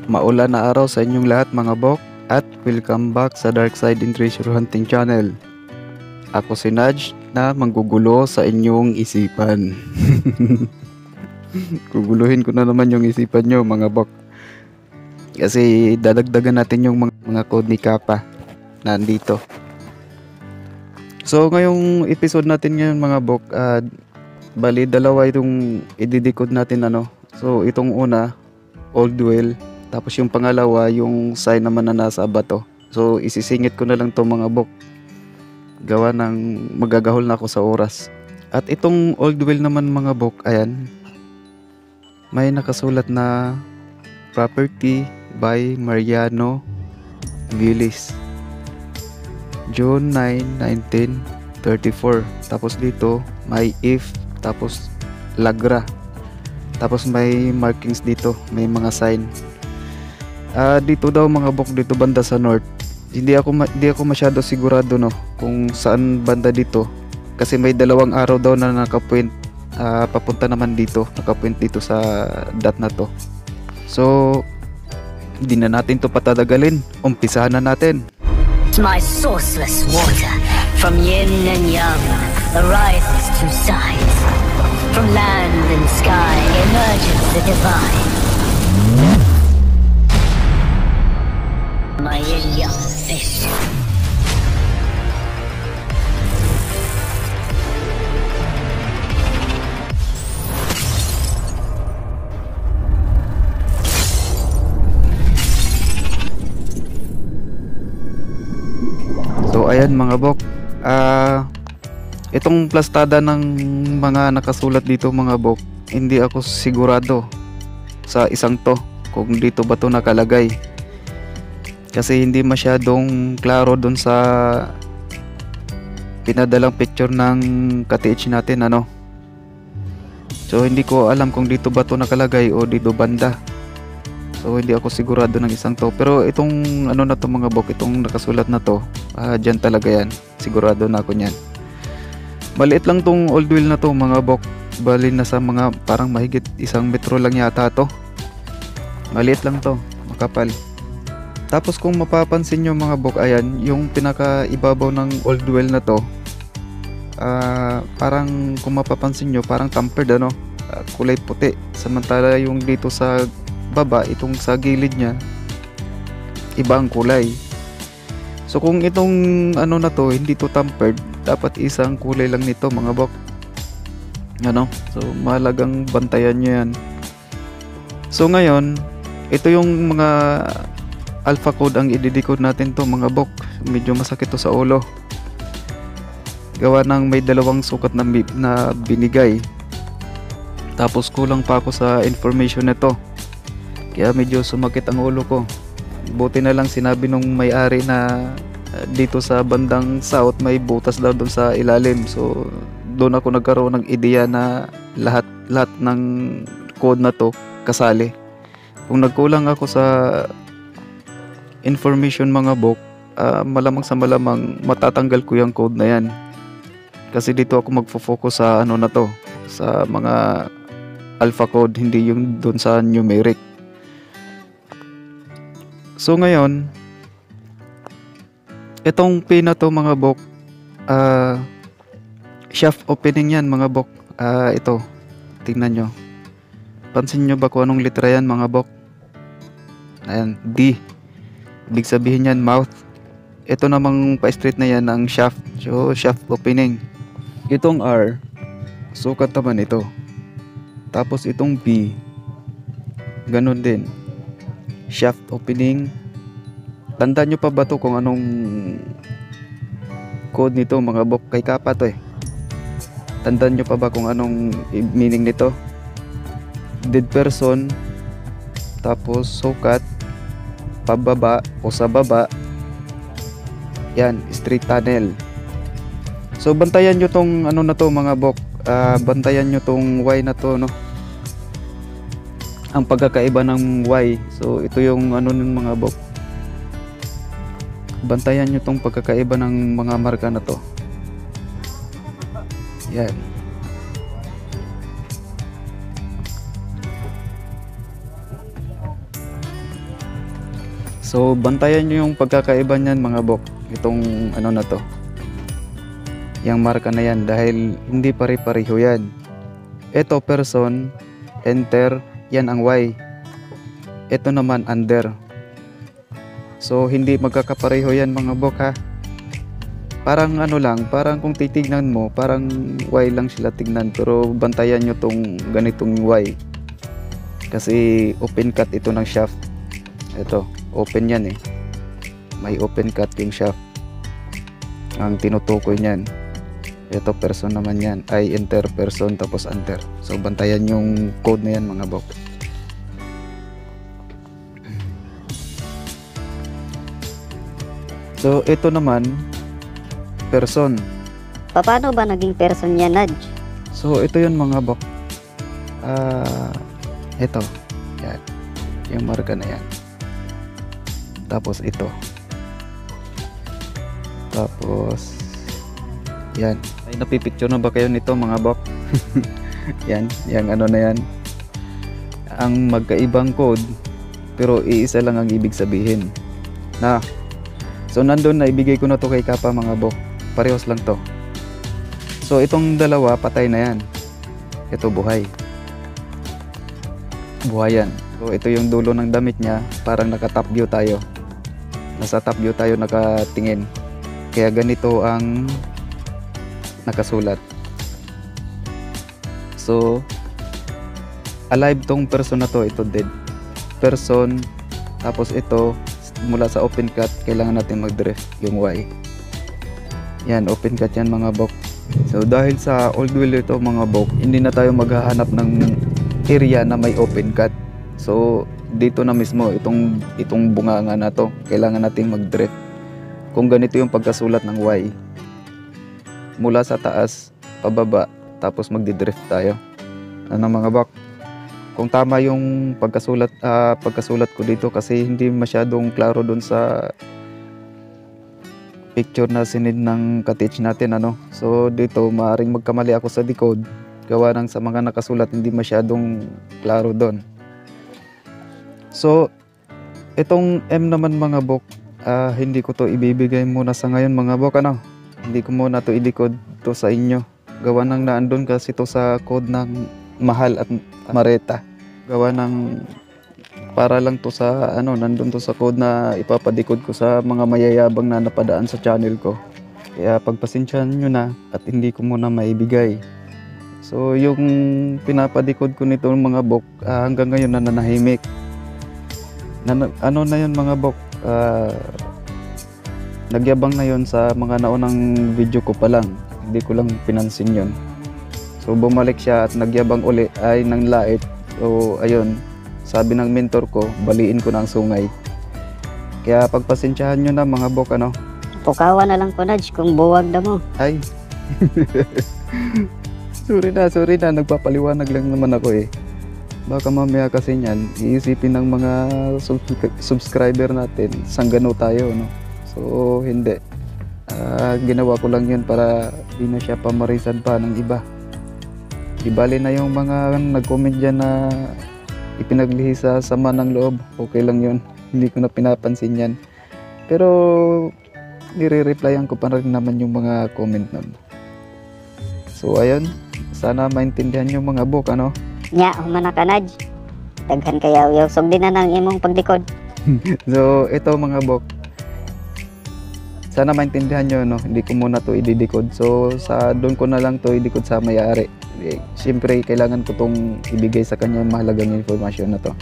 Maulan na araw sa inyong lahat mga bok at welcome back sa Dark Side in Treasure Hunting Channel. Ako si Nudge na manggugulo sa inyong isipan. Guguluhin ko na naman yung isipan nyo mga bok. Kasi dadagdagan natin yung mga code ni Kappa na andito. So ngayong episode natin ngayon mga bok, bali dalawa itong i-decode natin So itong una, Old Well. Tapos yung pangalawa, yung sign naman na nasa bato. So isisingit ko na lang to mga bok. Gawa ng magagahol na ako sa oras. At itong Old Well naman mga bok, ayan. May nakasulat na property by Mariano Gillis. June 9, 1934. Tapos dito may if, tapos lagra. Tapos may markings dito, may mga sign. Dito daw mga bok, dito banda sa north. Hindi ako masyado sigurado kung saan banda dito. Kasi may dalawang araw daw na nakapoint papunta naman dito, nakapoint dito sa dot na to. So hindi na natin to patatagalin. Umpisahan na natin. My sourceless water, from yin and yang, arises to sides. From land and sky emerges the divine. My yin yang fish. So ayan mga bok, itong plastada ng mga nakasulat dito mga bok, hindi ako sigurado sa isang to kung dito ba to nakalagay. Kasi hindi masyadong klaro dun sa pinadalang picture ng ka-TH natin So hindi ko alam kung dito ba to nakalagay o dito banda. So hindi ako sigurado ng isang to. Pero itong na to mga bok, itong nakasulat na to, dyan talaga yan. Sigurado na ako nyan. Maliit lang tong Old Well na to mga bok. Bali na sa mga parang mahigit 1 metro lang yata to. Maliit lang to, makapal. Tapos kung mapapansin nyo mga bok, ayan, yung pinaka-ibabaw ng Old Well na to, parang kung mapapansin nyo, parang tampered kulay puti. Samantala yung dito sa baba, itong sa gilid nya, iba ang kulay. So kung itong na to, hindi to tampered, dapat isang kulay lang nito mga bok. So mahalagang bantayan nyo yan. So ngayon, ito yung mga alpha code ang i-decode natin to mga bok. Medyo masakit to sa ulo. Gawa ng may dalawang sukat na binigay. Tapos kulang pa ako sa information nito. Kaya medyo sumakit ang ulo ko. Buti na lang sinabi nung may-ari na dito sa bandang south may butas daw doon sa ilalim. So doon ako nagkaroon ng ideya na lahat ng code na to kasali. Kung nagkulang ako sa information mga bok, malamang sa malamang matatanggal ko yung code na yan. Kasi dito ako magfo-focus sa na to, sa mga alpha code, hindi yung doon sa numeric. So ngayon, itong pin na to mga bok, shaft opening yan mga bok. Ito, tingnan nyo. Pansin nyo ba kung anong litra yan mga bok? Ayan, D. Ibig sabihin yan mouth. Ito namang pa-straight na yan ang shaft. So shaft opening. Itong R, sukat naman ito. Tapos itong B, ganun din, shaft opening. Tandaan nyo pa ba to kung anong code nito mga bok? Kay Kappa to eh. Tandaan nyo pa ba kung anong meaning nito? Dead person, tapos sukat, pababa o sa baba, yan, straight tunnel. So bantayan nyo tong na to mga bok, bantayan nyo tong Y na to ang pagkakaiba ng Y. So ito yung ng mga bok, bantayan nyo tong pagkakaiba ng mga marka na to. Yan. So bantayan nyo yung pagkakaiba niyan mga bok. Itong ano na to. Yang marka na yan dahil hindi pare-pareho yan. Ito person, enter, yan ang Y. Ito naman under. So hindi magkakapareho yan mga bok ha. Parang ano lang, parang kung titignan mo, parang Y lang sila tignan. Pero bantayan nyo tong ganitong Y. Kasi open cut ito ng shaft. Ito, open yan eh. May open cut yung shaft. Ang tinutukoy niyan. Ito person naman yan. Ay enter person tapos under. So bantayan yung code na yan mga bok. So ito naman person. Paano ba naging person yan, Nudge? So ito yun mga bok. Ito. Yan. Yung marka na yan. Tapos ito. Tapos yan. Ay napipicture na ba kayo nito mga bok? Yan. Yung ano na yan. Ang magkaibang code pero iisa lang ang ibig sabihin. Na. So nandun na ibigay ko na to kay Kappa mga bok. Parehos lang to. So itong dalawa patay na yan. Ito buhay. Buhay yan. So ito yung dulo ng damit niya. Parang naka top view tayo. Nasa top view tayo nakatingin. Kaya ganito ang nakasulat. So alive tong person na to. Ito dead person. Tapos ito mula sa open cut kailangan natin mag-drift yung Y. Yan open cut yan mga bok. So dahil sa old wheel ito mga bok, hindi na tayo maghahanap ng area na may open cut. So dito na mismo itong bunganga na to kailangan natin mag-drift. Kung ganito yung pagkasulat ng Y mula sa taas pababa tapos magdi-drift tayo. Ano mga bok? Kung tama yung pagkasulat ko dito kasi hindi masyadong klaro dun sa picture na sinid ng ka-teach natin ano. So dito maaring magkamali ako sa decode gawa ng sa mga nakasulat hindi masyadong klaro doon. So itong M naman mga bok, hindi ko to ibibigay muna sa ngayon mga bok ano. Hindi ko muna to i-decode to sa inyo. Gawa ng naandun kasi to sa code ng Mahal at Mareta. Gawa ng para lang to sa ano, nandun to sa code na ipapadikod ko sa mga mayayabang na napadaan sa channel ko. Kaya pagpasensyahan nyo na at hindi ko muna maibigay. So yung pinapadikod ko nito mga bok, hanggang ngayon nananahimik. Ano na yun mga bok, nagyabang na yun sa mga naunang video ko pa lang. Hindi ko lang pinansin yun. So bumalik siya at nagyabang uli ay nang lait. So ayun, sabi ng mentor ko, baliin ko na ang sungay. Kaya pagpasensyahan nyo na mga bok ano. Pukawan na lang ko, Nudge, kung buwag na mo. Ay. sorry na, nagpapaliwanag lang naman ako eh. Baka mamaya kasi niyan, iisipin ng mga subscriber natin, sanggano tayo, no? So, hindi. Ginawa ko lang yun para di na siya pamarisan pa ng iba. Di bali na yung mga nag-comment dyan na ipinaglihi sa sama ng loob, okay lang yun. Hindi ko na pinapansin yan. Pero, nire-replyan ko pa rin naman yung mga comment nun. So, ayun. Sana maintindihan yung mga bok, ano? Nya, humana ka, Nudge. Daghan kaya uyaw. Sugdi na ng imong paglikod. So, ito mga bok. Sana maintindihan nyo, no? Hindi ko muna to i-decode. So, doon ko na lang to i-decode sa may-ari. Siyempre, kailangan ko tong ibigay sa kanya yung mahalagang informasyon na to.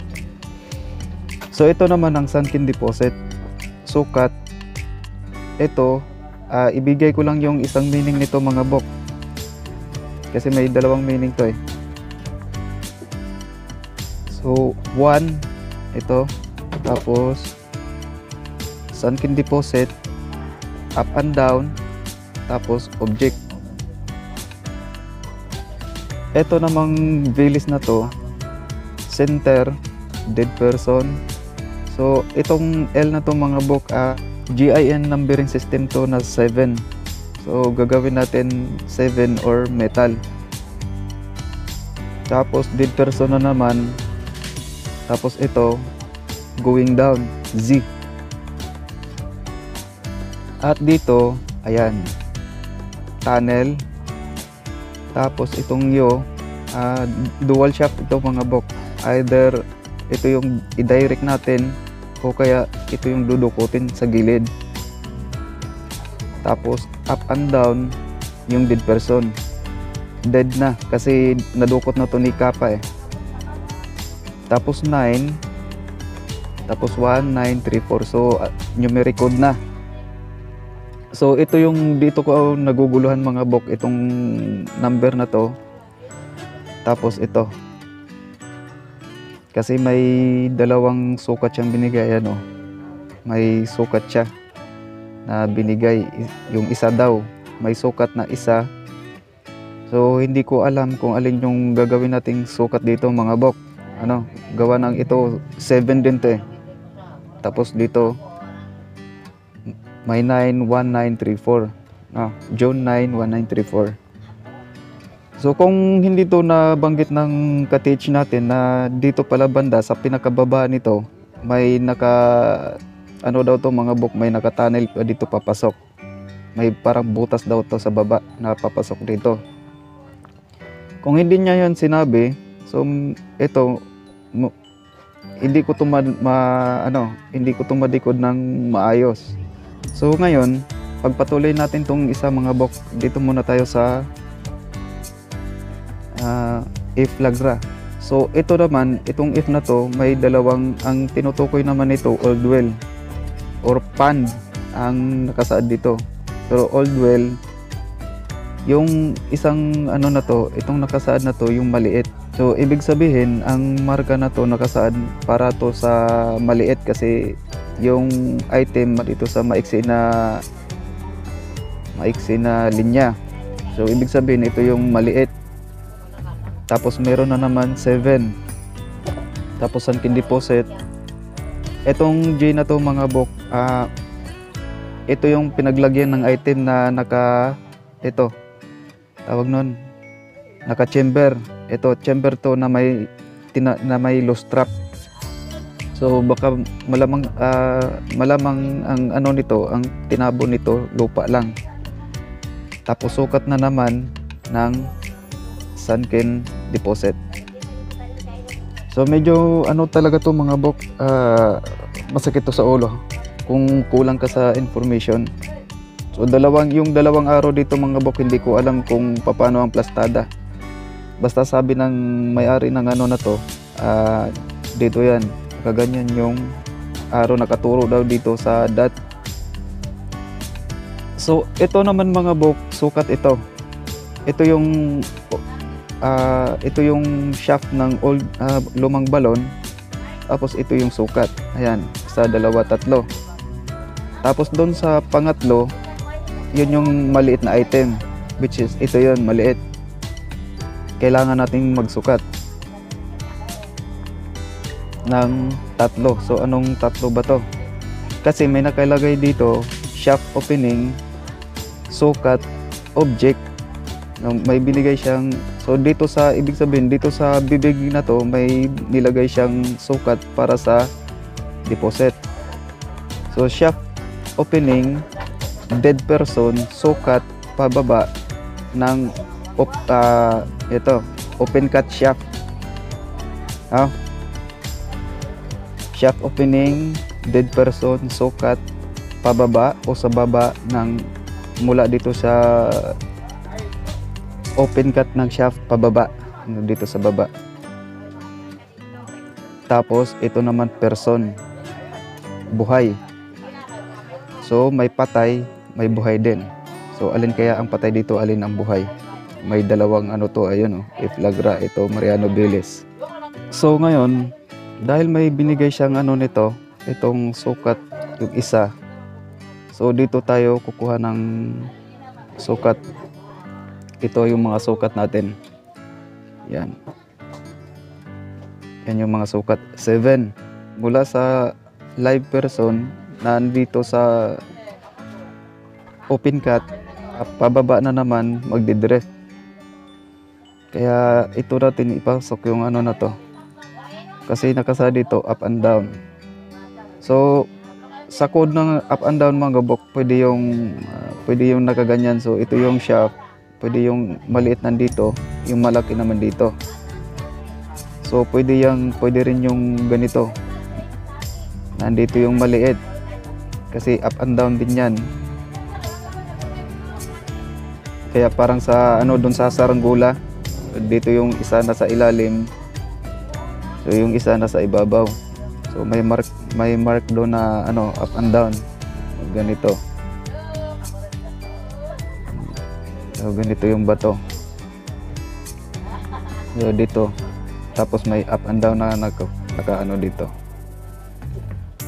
So, ito naman ang sunken deposit. Sukat. Ito, ibigay ko lang yung isang meaning nito mga bok. Kasi may dalawang meaning to eh. So, 1, ito. Tapos, sunken deposit, up and down, tapos object. Ito namang village na to, center, dead person. So, itong L na to mga bok, GIN numbering system to na 7. So, gagawin natin 7 or metal. Tapos, dead person na naman. Tapos ito, going down, Z. At dito, ayan, tunnel. Tapos itong dual shaft ito mga bok. Either ito yung i-direct natin o kaya ito yung dudukutin sa gilid. Tapos up and down yung dead person. Dead na kasi nadukot na to ni Kappa eh. Tapos 9. Tapos 1, 9, 3, 4. So numeric code na. So ito yung dito ko naguguluhan mga bok, itong number na to. Tapos ito. Kasi may dalawang sukat siyang binigay, ano. May sukat siya na binigay. Yung isa daw, may sukat na isa. So hindi ko alam kung alin yung gagawin nating sukat dito mga bok. Ano, gawa ng ito 7 din to eh. Tapos dito may 91934. June 9 1934. So kung hindi to nabanggit ng ka-teach natin na dito pala banda sa pinakababa nito may ano daw to mga bok, may naka-tunnel pa dito papasok. May parang butas daw to sa baba na papasok dito. Kung hindi niya yon sinabi, so ito hindi ko to hindi ko to madikod ng maayos. So ngayon, pagpatuloy natin tong isa mga bok, dito muna tayo sa if lagra. So ito naman, itong if na to, may dalawang, ang tinutukoy naman ito, old well or pond ang nakasaad dito. Pero old well, yung isang ano na to, itong nakasaad na to, yung maliit. So ibig sabihin, ang marka na to nakasaad para to sa maliit kasi yung item dito sa maiksi na linya. So ibig sabihin ito yung maliit. Tapos meron na naman 7. Tapos sunken deposit. Etong J na to mga bok, ito yung pinaglagyan ng item na ito tawag nun, naka chamber. Ito chamber to na may loose trap. So baka malamang ang ano nito, ang tinabo nito lupa lang. Tapos sukat na naman ng sunken deposit. So medyo ano talaga to mga bok, masakit to sa ulo kung kulang ka sa information. So yung dalawang araw dito mga bok, hindi ko alam kung paano ang plastada. Basta sabi ng may-ari ng ano na to, dito yan, kaganyan yung araw, nakaturo daw dito sa dot. So ito naman mga bok, sukat ito. Ito yung shaft ng lumang balon. Tapos ito yung sukat. Ayan, 1, 2, 3. Tapos doon sa pangatlo, yun yung maliit na item, which is ito yun, maliit. Kailangan nating magsukat ng 3. So anong 3 ba to? Kasi may nakalagay dito, shaft opening, sukat, object. May binigay siyang, so dito sa, ibig sabihin dito sa bibig na to, may nilagay siyang sukat para sa deposit. So shaft opening, dead person, sukat pababa ng ito, open cut shaft. Shaft opening, dead person, sukat pababa o sa baba ng mula dito sa open cut ng shaft pababa dito sa baba. Tapos ito naman person, buhay. So may patay, may buhay din. So alin kaya ang patay dito, alin ang buhay? May dalawang ano to, ayun if lagra, ito Mariano Villes. So ngayon, dahil may binigay siyang ano nito, itong sukat yung isa. So dito tayo kukuha ng sukat. Ito yung mga sukat natin. Yan. Yan yung mga sukat. 7. Mula sa live person na nandito sa open cut, pababa na naman magdidrift. Kaya ito natin ipasok yung ano na to. Kasi nakasa dito up and down. So sa code ng up and down mga kabok, pwede yung nakaganyan. So ito yung shaft, pwede yung maliit nandito, yung malaki naman dito. So pwede rin yung ganito. Nandito yung maliit kasi up and down din yan. Kaya parang sa doon sa saranggola, dito yung isa nasa ilalim, so yung isa nasa ibabaw. So may mark doon na up and down. Ganito. So ganito yung bato. So dito. Tapos may up and down na naka dito.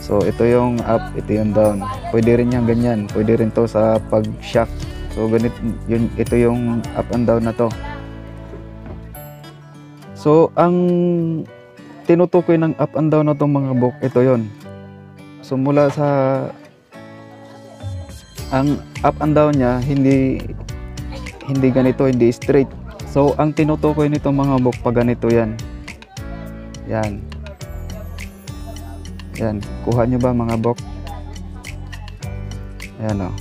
So ito yung up, ito yung down. Pwede rin yung ganyan. Pwede rin to sa pag-shaft. So ganito ito yung up and down na to. So ang tinutukoy ng up and down na tong mga bok, ito yon. So mula sa ang up and down niya, hindi ganito, hindi straight. So ang tinutukoy nitong mga bok pag ganito yan. Yan. Yan. Kuha nyo ba mga bok? Ayan o.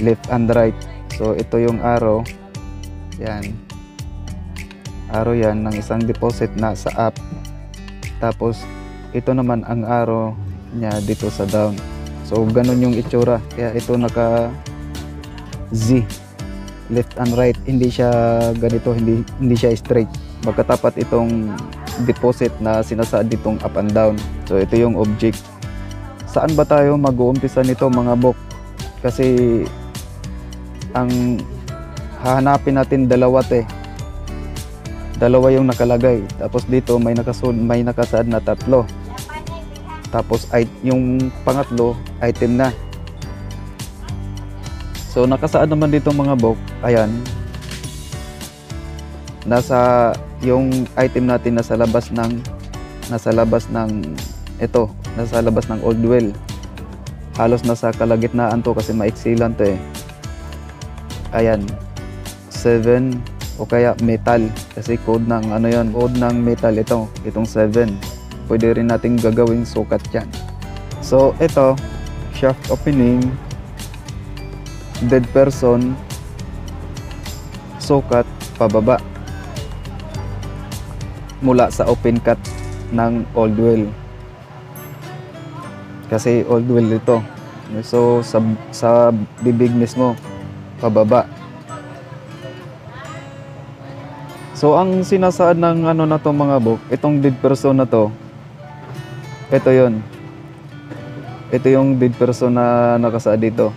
Left and right. So ito yung arrow. Yan. Arrow yan ng isang deposit na sa up. Tapos ito naman ang arrow niya dito sa down. So ganun yung itsura. Kaya ito naka Z. Left and right. Hindi siya ganito, hindi siya straight. Magkatapat itong deposit na sinasaad ditong up and down. So ito yung object. Saan ba tayo mag-uumpisa nito mga bok? Kasi ang hahanapin natin dalawa yung nakalagay. Tapos dito may nakasaad na 3. Tapos yung pangatlo item na. So nakasaad naman dito mga bok. Ayan. Nasa yung item natin nasa labas ng old well. Halos nasa kalagitnaan to kasi maiksilan to eh. Ayan. 7 o kaya metal kasi code ng code ng metal itong 7. Pwede rin nating gagawing sukat yan. So ito, shaft opening, dead person, sukat pababa mula sa open cut ng old well. Kasi old well ito. So sa bibig mismo pababa. So ang sinasaad ng na to mga bok, itong dead person na to, ito yon. Ito yung dead person na nakasaad dito.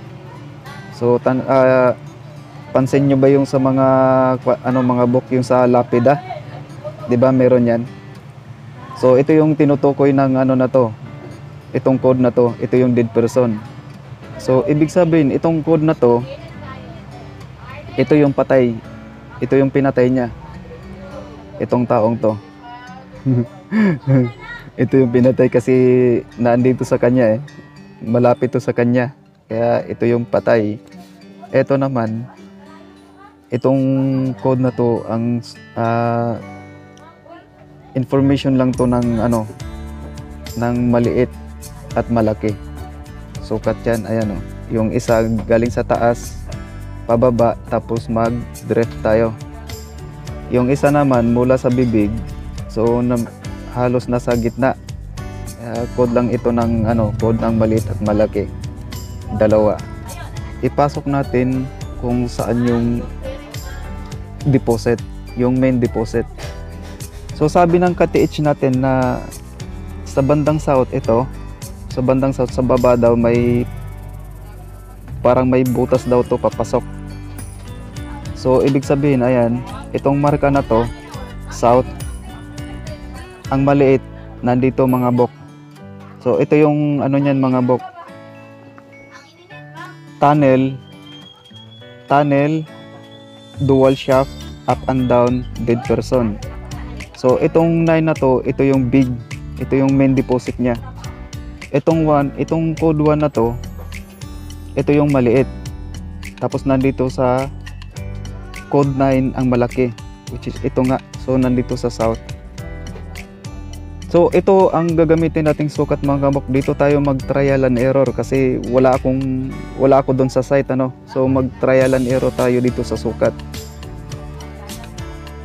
So pansin nyo ba yung sa mga mga bok yung sa lapida? 'Di ba meron yan? So ito yung tinutukoy ng na to. Itong code na to, ito yung dead person. So ibig sabihin itong code na to, ito yung patay. Ito yung pinatay niya. Itong taong to. Ito yung pinatay kasi naandito sa kanya eh. Malapit to sa kanya. Kaya ito yung patay. Ito naman, itong code na to ang information lang to ng ng maliit at malaki. Sukat yan, ayan o. Yung isa galing sa taas, pababa, tapos mag-drift tayo. Yung isa naman mula sa bibig, so halos nasa gitna. Code lang ito ng code ng maliit at malaki. Dalawa. Ipasok natin kung saan yung deposit, yung main deposit. So sabi ng ka-TH natin na sa bandang south ito, sa bandang south sa baba daw parang may butas daw to papasok. So ibig sabihin ayan, itong marka na to, south. Ang maliit nandito mga bok. So ito yung niyan mga bok. Tunnel, dual shaft, up and down, dead person. So itong 9 na to, ito yung big, ito yung main deposit niya. Itong code 1 na to, ito yung maliit. Tapos nandito sa code 9 ang malaki, which is ito nga. So nandito sa south. So ito ang gagamitin nating sukat mga kabok. Dito tayo mag trial and error kasi wala ako doon sa site ano. So mag trial and error tayo dito sa sukat.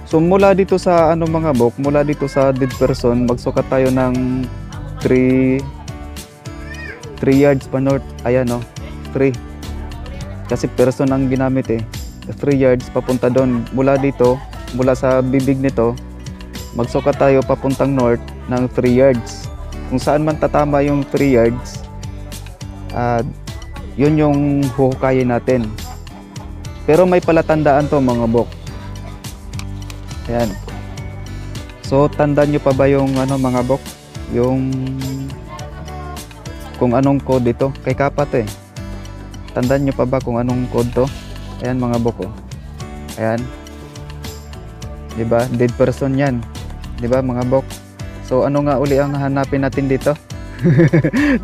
So mula dito sa ano mga bok, mula dito sa dead person, magsukat tayo ng 3 yards pa north. Ayan no, 3. Kasi person ang ginamit eh. 3 yards papunta doon. Mula dito, mula sa bibig nito, magsukat tayo papuntang north ng 3 yards. Kung saan man tatama yung 3 yards, yun yung huhukayin natin. Pero may palatandaan to mga bok. Ayan. So tandaan nyo pa ba yung ano mga bok? Yung kung anong code ito? Kay Kapat eh. Tandaan nyo pa ba kung anong code to? Ayan mga bok oh. Ayan. Diba? Dead person yan. Diba mga bok? So ano nga uli ang hahanapin natin dito?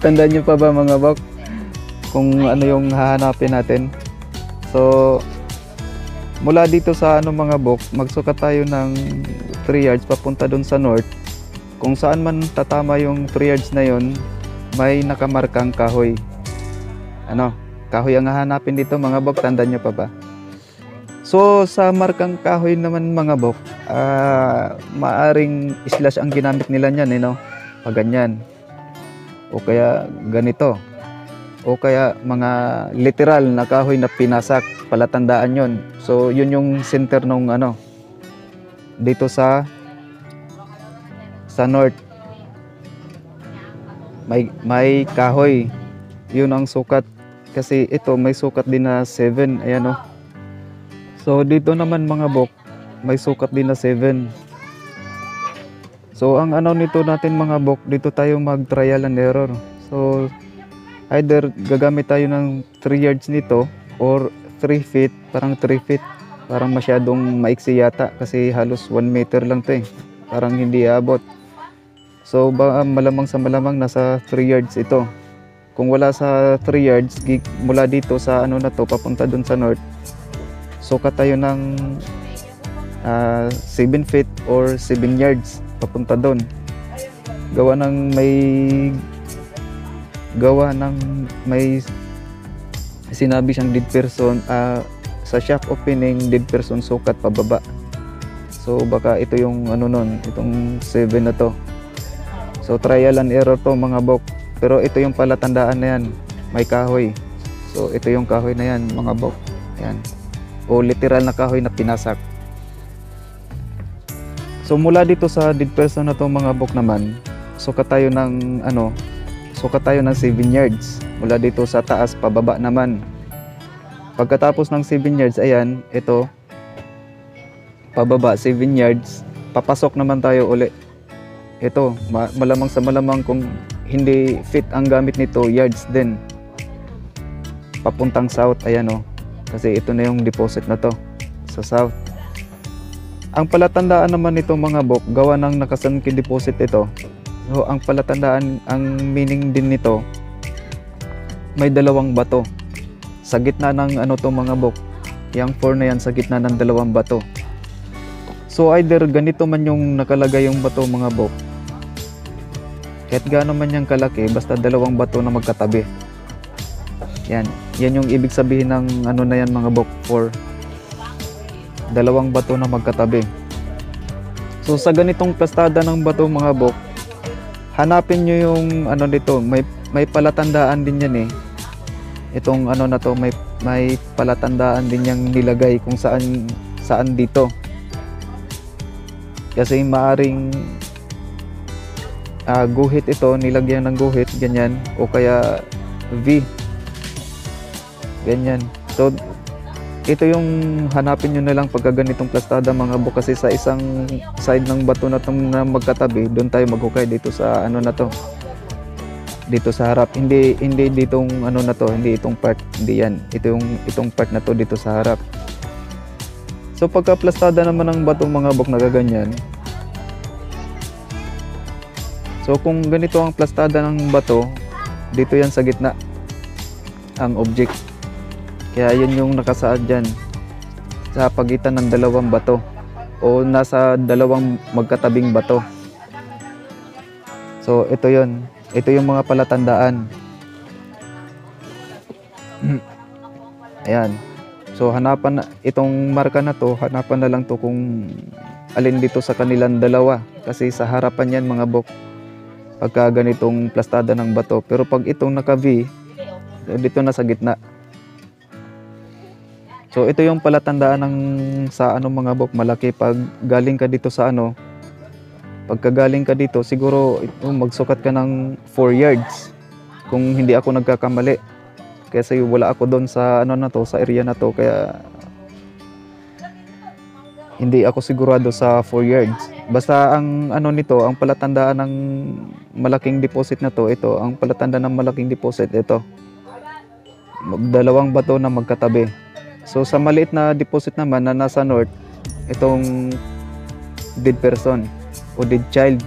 Tandaan nyo pa ba mga bok? Kung ano yung hahanapin natin. So mula dito sa ano mga bok, magsukat tayo ng 3 yards papunta doon sa north. Kung saan man tatama yung 3 yards na yon, may nakamarkang kahoy. Ano? Kahoy ang hahanapin dito mga bok, tandaan nyo pa ba? So sa markang kahoy naman mga bok, maaring slash ang ginamit nila niyan, no? Pag ganyan. O kaya ganito. O kaya mga literal na kahoy na pinasak, palatandaan yon. So yun yung center nung ano dito sa north. May kahoy. Yun ang sukat. Kasi ito may sukat din na 7. Ayan o. So dito naman mga bok, may sukat din na 7. So ang ano nito natin mga bok, dito tayo mag trial and error. So either gagamit tayo ng 3 yards nito or 3 feet, parang 3 feet. Parang masyadong maiksi yata kasi halos 1 meter lang to eh. Parang hindi abot. So malamang sa malamang nasa 3 yards ito. Kung wala sa 3 yards, mula dito sa ano na to, papunta dun sa north, sukat tayo ng 7 feet or 7 yards papunta doon. Gawa ng may sinabi siyang dead person sa shop opening, dead person sukat pababa. So baka ito yung ano nun, itong 7 na to. So trial and error to mga bok. Pero ito yung palatandaan na yan, may kahoy. So ito yung kahoy na yan mga bok. Ayan. O literal na kahoy na pinasak. So mula dito sa dead person na to mga bok naman, sukat tayo ng 7 yards. Mula dito sa taas pababa naman. Pagkatapos ng 7 yards, ayan, ito pababa 7 yards, papasok naman tayo uli. Ito, malamang sa malamang kung hindi fit ang gamit nito, yards din. Papuntang south, ayan o. Kasi ito na yung deposit na to sa south. Ang palatandaan naman nito mga bok, gawa ng nakasanki deposit ito. So ang palatandaan, ang meaning din nito, may dalawang bato sa gitna ng ano to mga bok. Yang 4 na yan sa gitna ng dalawang bato. So either ganito man yung nakalagay yung bato mga bok, kahit gaano man yung kalaki, basta dalawang bato na magkatabi. Yan yung ibig sabihin ng ano na yan mga bok, 4. Dalawang bato na magkatabi. So sa ganitong plastada ng bato mga bok, hanapin nyo yung ano dito, may palatandaan din yan eh. Itong ano na to, may palatandaan din yang nilagay kung saan dito. Kasi maaring guhit ito, nilagyan ng guhit, ganyan, o kaya V. Ganyan. So ito yung hanapin nyo na lang pagka ganitong plastada mga bok, kasi sa isang side ng bato na itong na magkatabi, doon tayo maghukay dito sa ano na to, dito sa harap. Hindi ditong ano na to, hindi itong part, hindi yan, itong part na to dito sa harap. So pagka plastada naman ng bato mga bok na gaganyan, so kung ganito ang plastada ng bato, dito yan sa gitna ang object. Kaya yun yung nakasaad dyan sa pagitan ng dalawang bato o nasa dalawang magkatabing bato. So ito yon. Ito yung mga palatandaan. Ayan. So hanapan na, itong marka na to, hanapan na lang to kung alin dito sa kanilang dalawa. Kasi sa harapan yan mga bok, pagka ganitong plastada ng bato. Pero pag itong naka-V, dito na sa gitna. So ito yung palatandaan ng sa ano mga bok, malaki pag galing ka dito sa ano. Pagka galing ka dito, siguro magsukat ka ng 4 yards. Kung hindi ako nagkakamali. Kasi wala ako doon sa ano na to, sa area na to, kaya hindi ako sigurado sa 4 yards. Basta ang ano nito, ang palatandaan ng malaking deposit na to, ito, ang palatandaan ng malaking deposit, ito. Dalawang bato na magkatabi. So sa maliit na deposit naman na nasa north, itong dead person o dead child.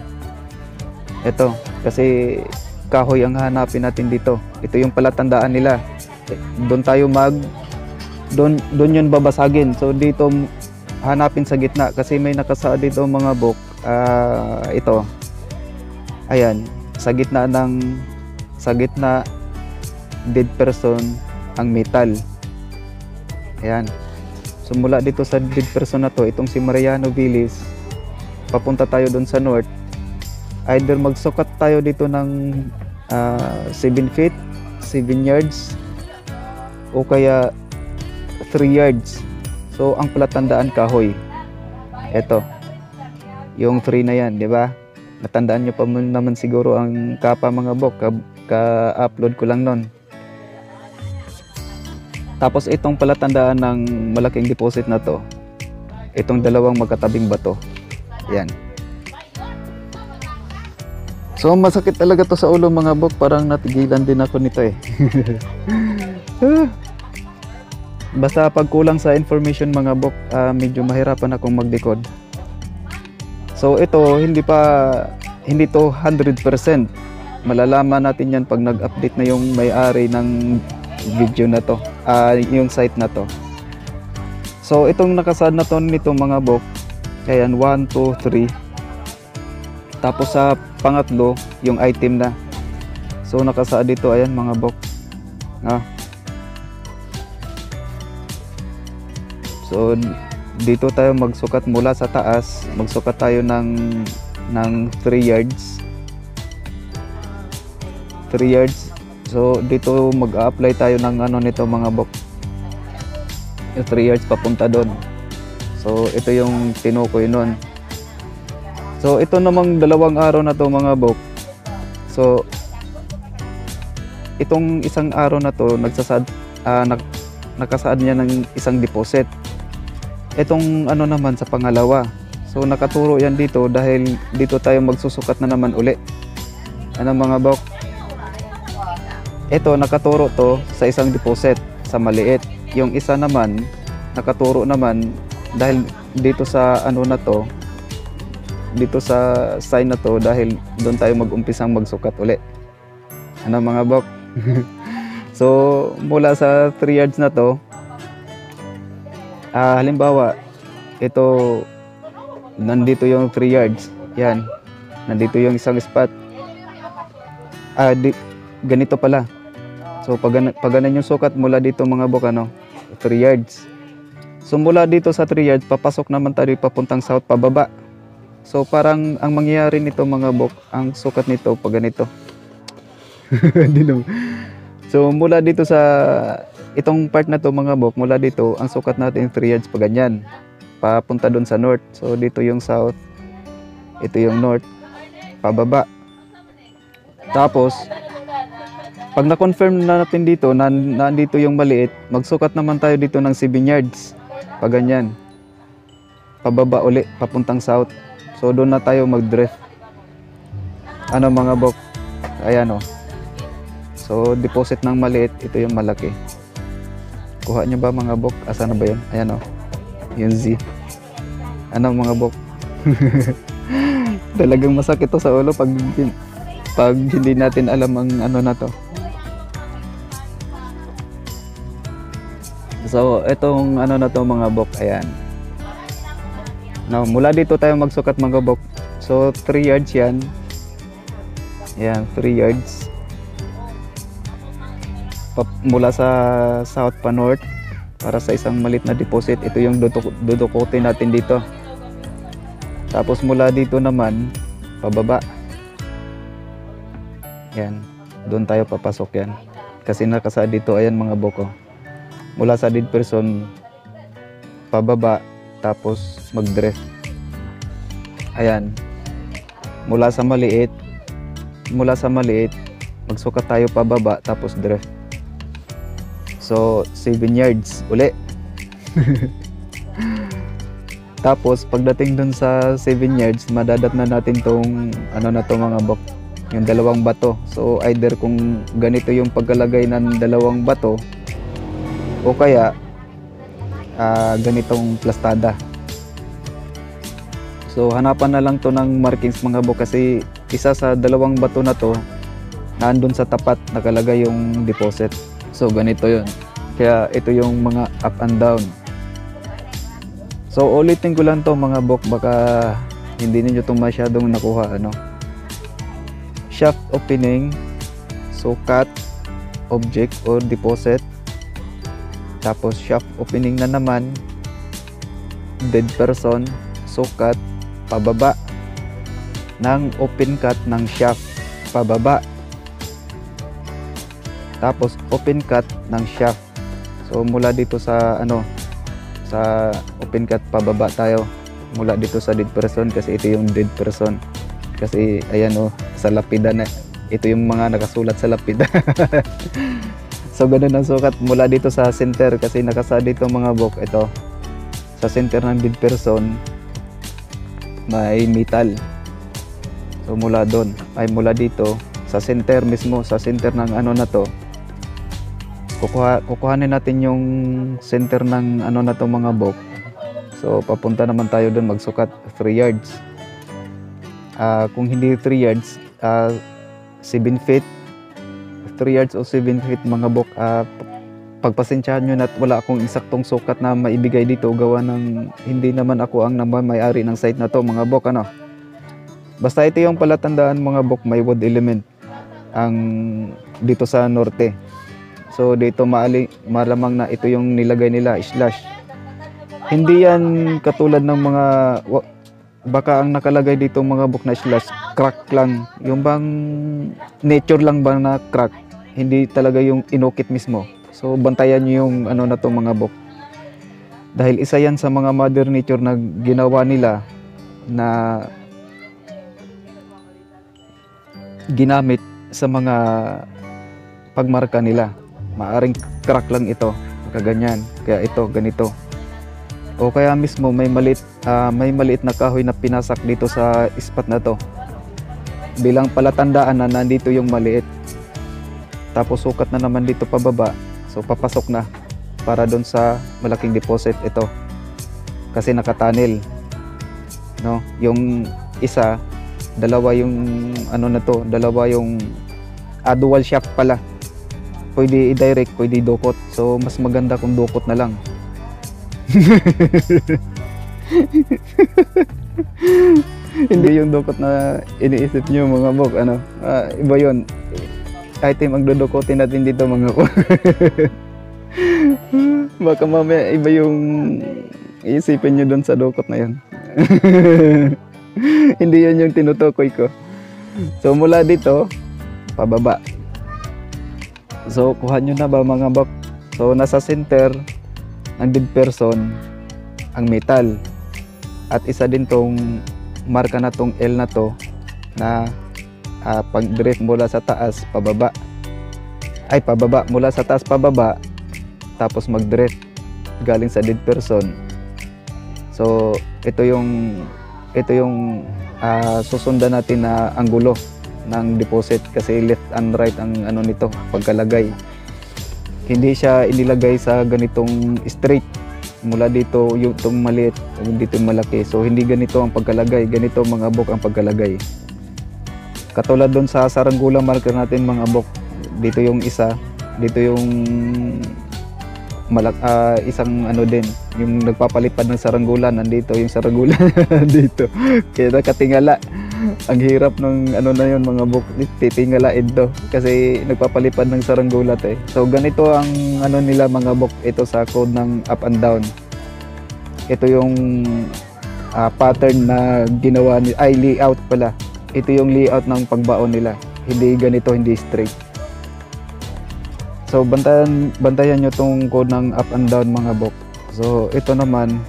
Ito, kasi kahoy ang hanapin natin dito. Ito yung palatandaan nila. Doon tayo doon yun babasagin. So dito hanapin sa gitna kasi may nakasaad dito mga bok. Ito. Ayan, sa gitna dead person ang metal. Ayan. So mula dito sa dead person na to, itong si Mariano Villis, papunta tayo doon sa north. Either magsukat tayo dito ng 7 feet, 7 yards, o kaya 3 yards. So ang palatandaan kahoy. Ito. Yung 3 na yan, di ba? Natandaan nyo pa naman siguro ang kapa mga bok, ka-upload ko lang nun. Tapos itong palatandaan ng malaking deposit na to, itong dalawang magkatabing bato. Yan. So masakit talaga to sa ulo mga bok, parang natigilan din ako nito eh. Basta pag kulang sa information mga bok, medyo mahirapan akong mag-decode. So ito, hindi to 100%. Malalaman natin yan pag nag-update na yung may-ari ng video na to, yung site na to. So itong nakasaad na to nito mga bok, ayan, 1, 2, 3. Tapos sa pangatlo, yung item na. So nakasaad dito, ayan mga bok. So dito tayo magsukat mula sa taas, magsukat tayo ng 3 yards. 3 yards. So dito mag-a-apply tayo ng ano nito mga bok. Yung 3 yards papunta doon. So ito yung tinukoy nun. So ito namang dalawang araw na to mga bok. So itong isang araw na to nakasaad niya ng isang deposit. Itong ano naman sa pangalawa. So nakaturo yan dito dahil dito tayo magsusukat na naman uli. Ano mga bok? Ito nakaturo to sa isang deposit sa maliit. Yung isa naman nakaturo naman dahil dito sa ano na to, dito sa sign na to, dahil doon tayo mag-umpisang magsukat uli. Ano mga bok? So mula sa 3 yards na to, halimbawa ito, nandito yung 3 yards, yan, nandito yung isang spot, ganito pala. So pag ganun yung sukat mula dito mga bok, 3 yards. So mula dito sa 3 yards, papasok naman tayo papuntang south pababa. So parang ang mangyayari nito mga bok, ang sukat nito pag ganito. So mula dito sa itong part na to mga bok, mula dito ang sukat natin 3 yards pa ganyan, papunta doon sa north. So dito yung south, ito yung north, pababa. Tapos pag na-confirm na natin dito na nandito yung maliit, magsukat naman tayo dito ng 7 yards pa ganyan, pababa uli papuntang south. So doon na tayo mag-drift. Ano mga bok, ayan o. So deposit ng maliit, ito yung malaki. Kuha nyo ba mga bok? Asa na ba yun? Ayan o. Yung Z. Ano mga bok? Talagang masakit to sa ulo pag hindi natin alam ang ano na to. So itong ano na to mga bok, ayan. Now, mula dito tayo magsukat mga bok. So 3 yards yan. Ayan, 3 yards. Mula sa south pa north para sa isang maliit na deposit. Ito yung dudukutin natin dito. Tapos mula dito naman pababa. Yan, doon tayo papasok yan. Kasi nakasaad dito, ayan mga boko. Mula sa dead person pababa, tapos mag-drift. Ayan. Mula sa maliit, magsukat tayo pababa, tapos drift. So, 7 yards uli. Tapos, pagdating dun sa 7 yards, madadat na natin tong, ano na to mga bok, yung dalawang bato. So, either kung ganito yung pagkalagay ng dalawang bato, o kaya, ganitong plastada. So, hanapan na lang to ng markings mga bok, kasi isa sa dalawang bato na to, nandun sa tapat, nakalagay yung deposit. So, ganito yun. Kaya, ito yung mga up and down. So, ulitin ko lang to mga bok, baka hindi niyo to masyadong nakuha, ano. Shaft opening, sukat, object or deposit. Tapos, shaft opening na naman, dead person, sukat, pababa. Ng open cut ng shaft, pababa. Tapos, open cut ng shaft. So, mula dito sa, ano, sa open cut pababa tayo mula dito sa dead person, kasi ito yung dead person, kasi ayan o, sa lapida na ito yung mga nakasulat sa lapida. So ganun ang sukat mula dito sa center, kasi nakasa dito mga bok, ito sa center ng dead person may metal. So mula doon ay mula dito sa center mismo, sa center ng ano na to, kukuhanin natin yung center ng ano na to mga bok. So papunta naman tayo doon, magsukat 3 yards. Kung hindi 3 yards, 7 feet, 3 yards o 7 feet mga bok. Pagpasensyahan nyo na wala akong eksaktong sukat na maibigay dito, gawa ng hindi naman ako ang may-ari ng site na to mga bok, ano. Basta ito yung palatandaan mga bok, may wood element ang dito sa norte. So dito malamang na ito yung nilagay nila, slash. Hindi yan katulad ng mga, baka ang nakalagay dito mga bok na slash, crack lang. Yung bang nature lang ba na crack, hindi talaga yung inukit mismo. So bantayan nyo yung ano na to mga bok. Dahil isa yan sa mga mother nature na ginawa nila na ginamit sa mga pagmarka nila. Maaring crack lang ito, kaganyan, kaya ito ganito. O kaya mismo may maliit na kahoy na pinasak dito sa spot na to, bilang palatandaan na nandito yung maliit. Tapos sukat na naman dito pababa, so papasok na para doon sa malaking deposit ito, kasi nakatunnel, no? Yung isa, dalawa yung ano na to, dalawa yung dual shaft pala. Pwede i-direct, pwede i-dukot. So, mas maganda kung dukot na lang. Hindi yung dukot na iniisip nyo mga bok, ano. Iba yun. Item ang dudukotin natin dito mga bok. Baka mamaya iba yung iisipin nyo dun sa dukot na yun. Hindi yun yung tinutukoy ko. So, mula dito, pababa. So, kuha nyo na ba mga bok? So, nasa center ng dead person ang metal. At isa din tong marka na tong L na to na pag-drift mula sa taas, pababa. Ay, pababa. Mula sa taas, pababa. Tapos mag-drift galing sa dead person. So, ito yung susundan natin na anggulo ng deposit, kasi left and right ang ano nito pagkalagay. Hindi siya inilagay sa ganitong straight mula dito yung itong maliit, dito yung malaki. So hindi ganito ang pagkalagay, ganito mga bok ang pagkalagay. Katulad doon sa saranggola marker natin mga bok, dito yung isa, dito yung isang ano din, yung nagpapalipad ng saranggola, nandito yung saranggola dito, kaya nakatingala. Ang hirap ng ano na yun mga bok, titingalain to kasi nagpapalipad ng saranggola to eh. So ganito ang ano nila mga bok, ito sa code ng up and down. Ito yung pattern na ginawa ni ay layout pala. Ito yung layout ng pagbaon nila. Hindi ganito, hindi straight. So bantayan nyo tong code ng up and down mga bok. So ito naman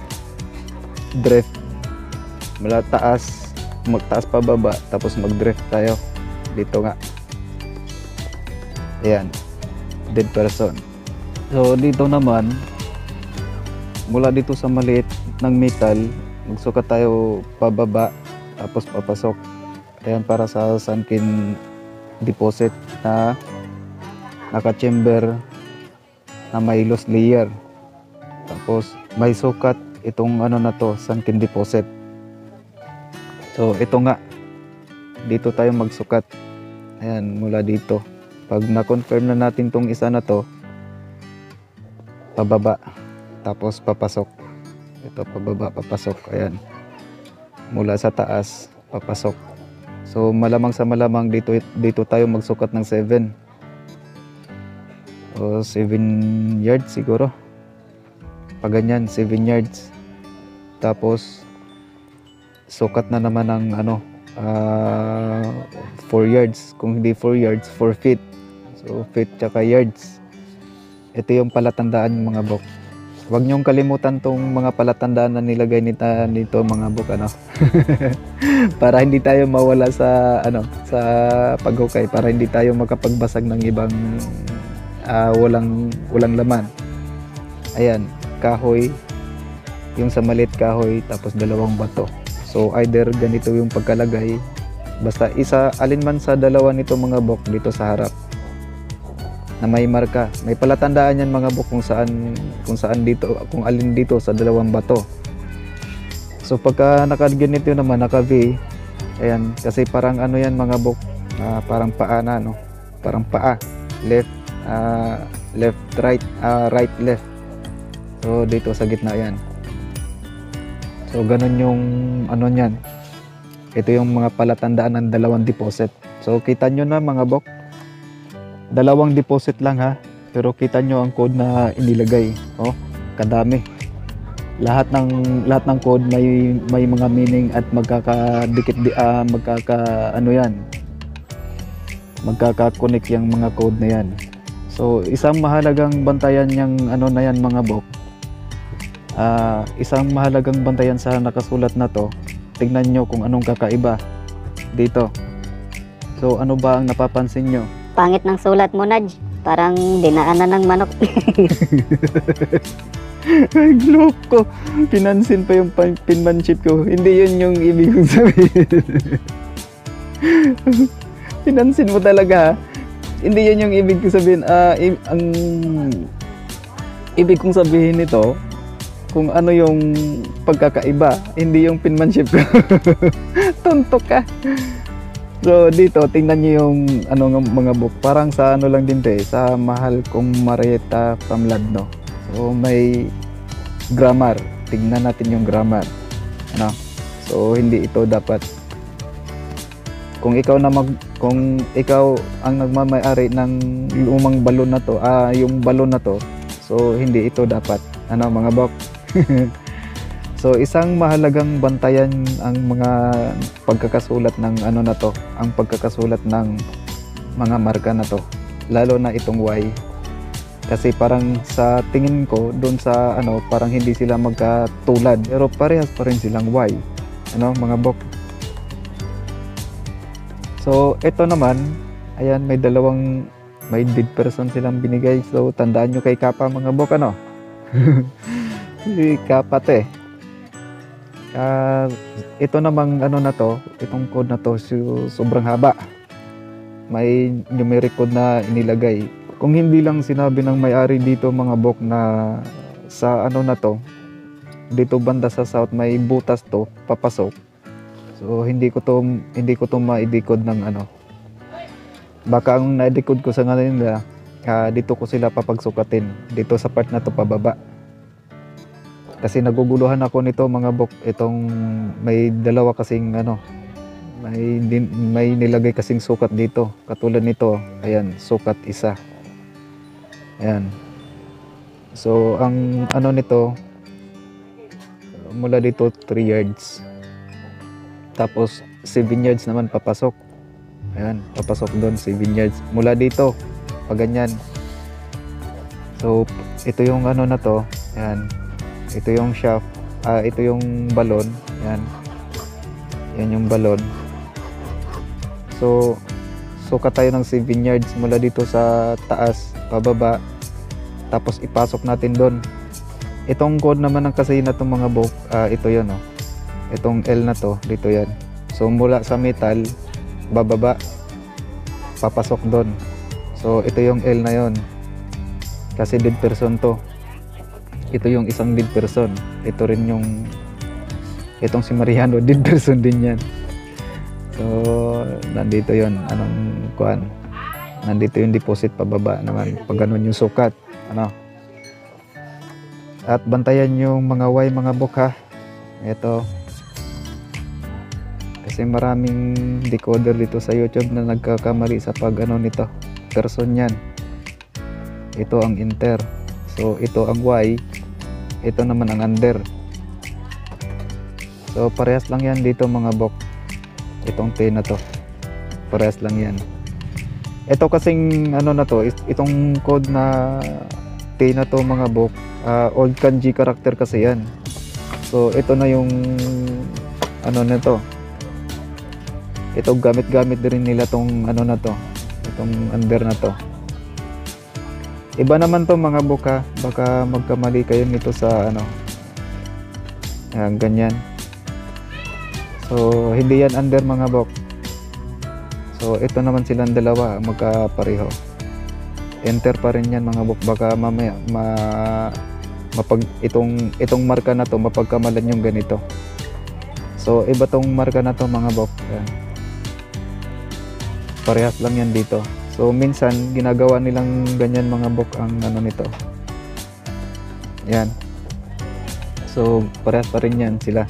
drift. Mula taas, magtaas pa baba, tapos mag-drift tayo. Dito nga. Ayan. Dead person. So dito naman, mula dito sa maliit ng metal, magsukat tayo pababa, tapos papasok. Ayan, para sa sunken deposit na naka-chamber na may loose layer. Tapos may sukat itong ano na to, sunken deposit. So ito nga, dito tayo magsukat. Ayan, mula dito. Pag na-confirm na natin tong isa na to, pababa, tapos papasok. Ito, pababa, papasok. Ayan, mula sa taas, papasok. So malamang sa malamang dito tayo magsukat ng 7 o 7 yards siguro. Pag ganyan, 7 yards. Tapos sukat na naman ng ano 4 yards. Kung hindi 4 yards, 4 feet. So feet tsaka yards. Ito yung palatandaan ng mga bok. Huwag niyong kalimutan tong mga palatandaan na nilagay nito mga bok, ano. Para hindi tayo mawala sa ano, sa paghukay, para hindi tayo makapagbasag ng ibang walang laman. Ayan, kahoy, yung sa maliit kahoy, tapos 2 bato. So either ganito yung pagkalagay, basta alin man sa dalawa nito mga bok dito sa harap na may marka. May palatandaan yan mga bok kung saan dito, kung alin dito sa 2 bato. So pagka nakaganito naman, naka-V, ayan, kasi parang ano yan mga bok, parang paa na, no? Parang paa, left, right, right, left. So dito sa gitna yan. So ganun yung ano niyan. Ito yung mga palatandaan ng 2 deposit. So kita nyo na mga bok, 2 deposit lang ha, pero kita nyo ang code na inilagay. Oh, kadami. Lahat ng code may mga meaning at magkakadikit ano yan. Magkaka-connect yung mga code na yan. So isang mahalagang bantayan yung ano na yan mga bok. Isang mahalagang bantayan sa nakasulat na to, tingnan nyo kung anong kakaiba dito. So ano ba ang napapansin nyo? Pangit ng sulat mo, Nudge. Parang dinaanan ng manok. Ay, loko. Pinansin pa yung penmanship ko. Hindi yun yung ibig kong sabihin. Pinansin mo talaga ha? Hindi yun yung ibig kong sabihin. Ang ibig kong sabihin nito, kung ano yung pagkakaiba, hindi yung penmanship ko. Tuntok ka. So dito, tingnan nyo yung ano, mga book. Parang sa ano lang din to eh, sa Mahal Kong Marieta from Ladno. So may grammar. Tingnan natin yung grammar. Ano? So hindi ito dapat. Kung ikaw ang nagmamay-ari ng lumang balon na to, yung balon na to, so hindi ito dapat. Ano mga bok? So isang mahalagang bantayan ang mga pagkakasulat ng ano na to, ang pagkakasulat ng mga marka na to, lalo na itong Y. Kasi parang sa tingin ko doon sa ano, parang hindi sila magkatulad, pero parehas pa rin silang Y. Ano mga bok? So ito naman, ayan, may dead person silang binigay. So tandaan nyo kay Kappa mga bok, ano? Si Kappa to eh. Ito namang ano na to, itong code na to, sobrang haba. May numeric code na inilagay. Kung hindi lang sinabi ng may-ari dito mga bok na sa ano na to, dito banda sa south may butas to, papasok. So hindi ko to ma-decode ng ano. Baka ang na-decode ko sa ngayon nila, dito ko sila papagsukatin, dito sa part na to pababa. Kasi naguguluhan ako nito mga bok, itong may dalawa kasing ano, may nilagay kasing sukat dito. Katulad nito, ayan, sukat isa. Ayan. So, ang ano nito, mula dito 3 yards. Tapos 7 yards naman papasok. Ayan, papasok doon 7 yards. Mula dito, pag ganyan. So, ito yung ano na to. Ayan. Ito yung shaft. Ito yung balon. Ayan. Yan yung balon. So, sukat tayo ng 7 yards mula dito sa taas, pababa. Tapos ipasok natin doon. Itong code naman ng kasi na itong mga book, ito yun, oh. Itong L na to, dito yan. So mula sa metal, bababa, papasok doon. So ito yung L na yon. Kasi dead person to. Ito yung isang dead person. Ito rin yung, itong si Mariano, dead person din yan. So nandito yon. Anong kuan? Nandito yung deposit pababa naman. Pag ganun yung sukat. Ano? At bantayan yung mga Y, mga book ha. Ito. Kasi maraming decoder dito sa YouTube na nagkakamali sa pag ano nito. Person yan. Ito ang enter. So ito ang Y. Ito naman ang under. So parehas lang yan dito mga book. Itong T na to. Parehas lang yan. Ito kasing ano na to, itong code na T na to mga book, old kanji character kasi yan. So ito na yung ano na to. Ito gamit-gamit din nila tong ano na to, itong under na to. Iba naman to mga book ha, baka magkamali kayo nito sa ano. Yan, ganyan. So hindi yan under mga book. So ito naman silang dalawa magkapareho. Enter pa rin yan mga book, baka mamaya itong marka na to mapagkamalan yung ganito. So iba tong marka na to mga book. Yan. Parehas lang yan dito. So minsan ginagawa nilang ganyan mga book ang ano nito. Yan. So parehas pa rin yan sila.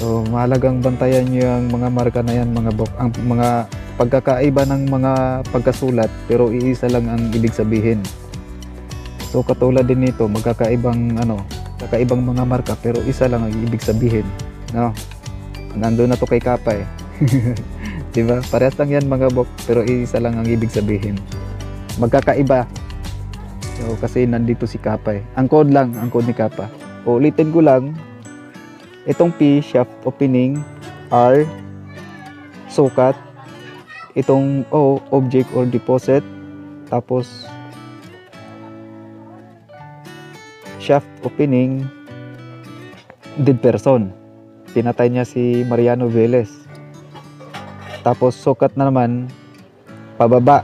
So mahalagang bantayan nyo yung mga marka na yan mga book. Ang mga pagkakaiba ng mga pagkasulat pero iisa lang ang ibig sabihin. So katulad din nito, magkakaibang kakaibang mga marka pero isa lang ang ibig sabihin. No? Nandoon na to kay Kappa eh. Diba? Parehas lang yan mga book pero isa lang ang ibig sabihin. Magkakaiba. So kasi nandito si Kappa eh. Ang code lang, ang code ni Kappa. Ulitin ko lang. Itong P, shaft opening. R, sukat. Itong O, object or deposit. Tapos shaft opening, dead person. Pinatay niya si Mariano Velez. Tapos sukat na naman pababa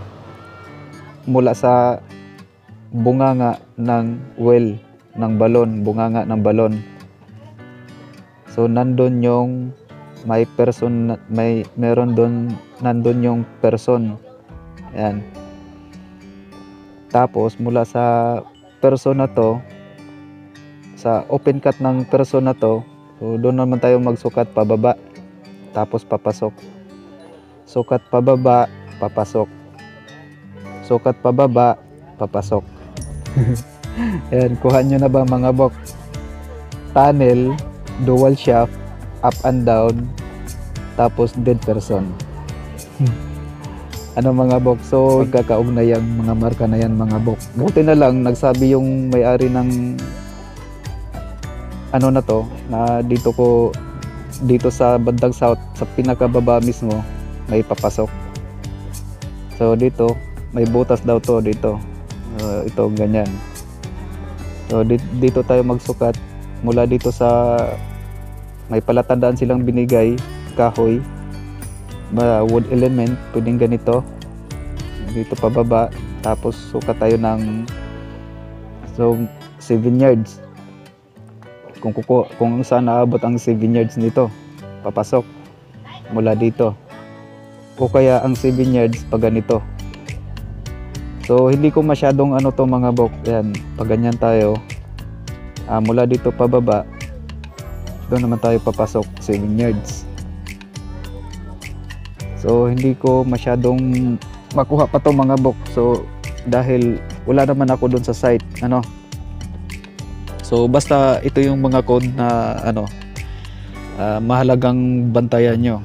mula sa bunganga ng well ng balon, bunganga ng balon. So nandun yung may person, meron doon, nandun yung person. Ayan. Tapos mula sa person na to, sa open cut ng person na to, so doon naman tayo magsukat pababa. Tapos papasok. Sukat pababa, papasok. Sukat pababa, papasok. Ayan, kuha nyo na ba mga bok? Tunnel, dual shaft, up and down, tapos dead person. Ano mga bok? So magkakaugnay ang mga marka na yan mga bok. Buti na lang nagsabi yung may-ari ng ano na to, na dito sa bandang south, sa pinakababa mismo may papasok. So dito may butas daw to dito. Ito ganyan. So dito tayo magsukat mula dito sa may palatandaan silang binigay, kahoy, wood element, pwedeng ganito. Dito pababa, tapos sukat tayo ng 7 yards. Kung saan naabot ang 7 yards nito, papasok mula dito. O kaya ang 7 yards pag ganito. So hindi ko masyadong ano to mga bok. Yan, pag ganyan tayo, mula dito pababa, doon naman tayo papasok 7 yards. So hindi ko masyadong makuha pa to mga bok. So dahil wala naman ako doon sa site, ano. So basta ito yung mga code na ano, mahalagang bantayan nyo.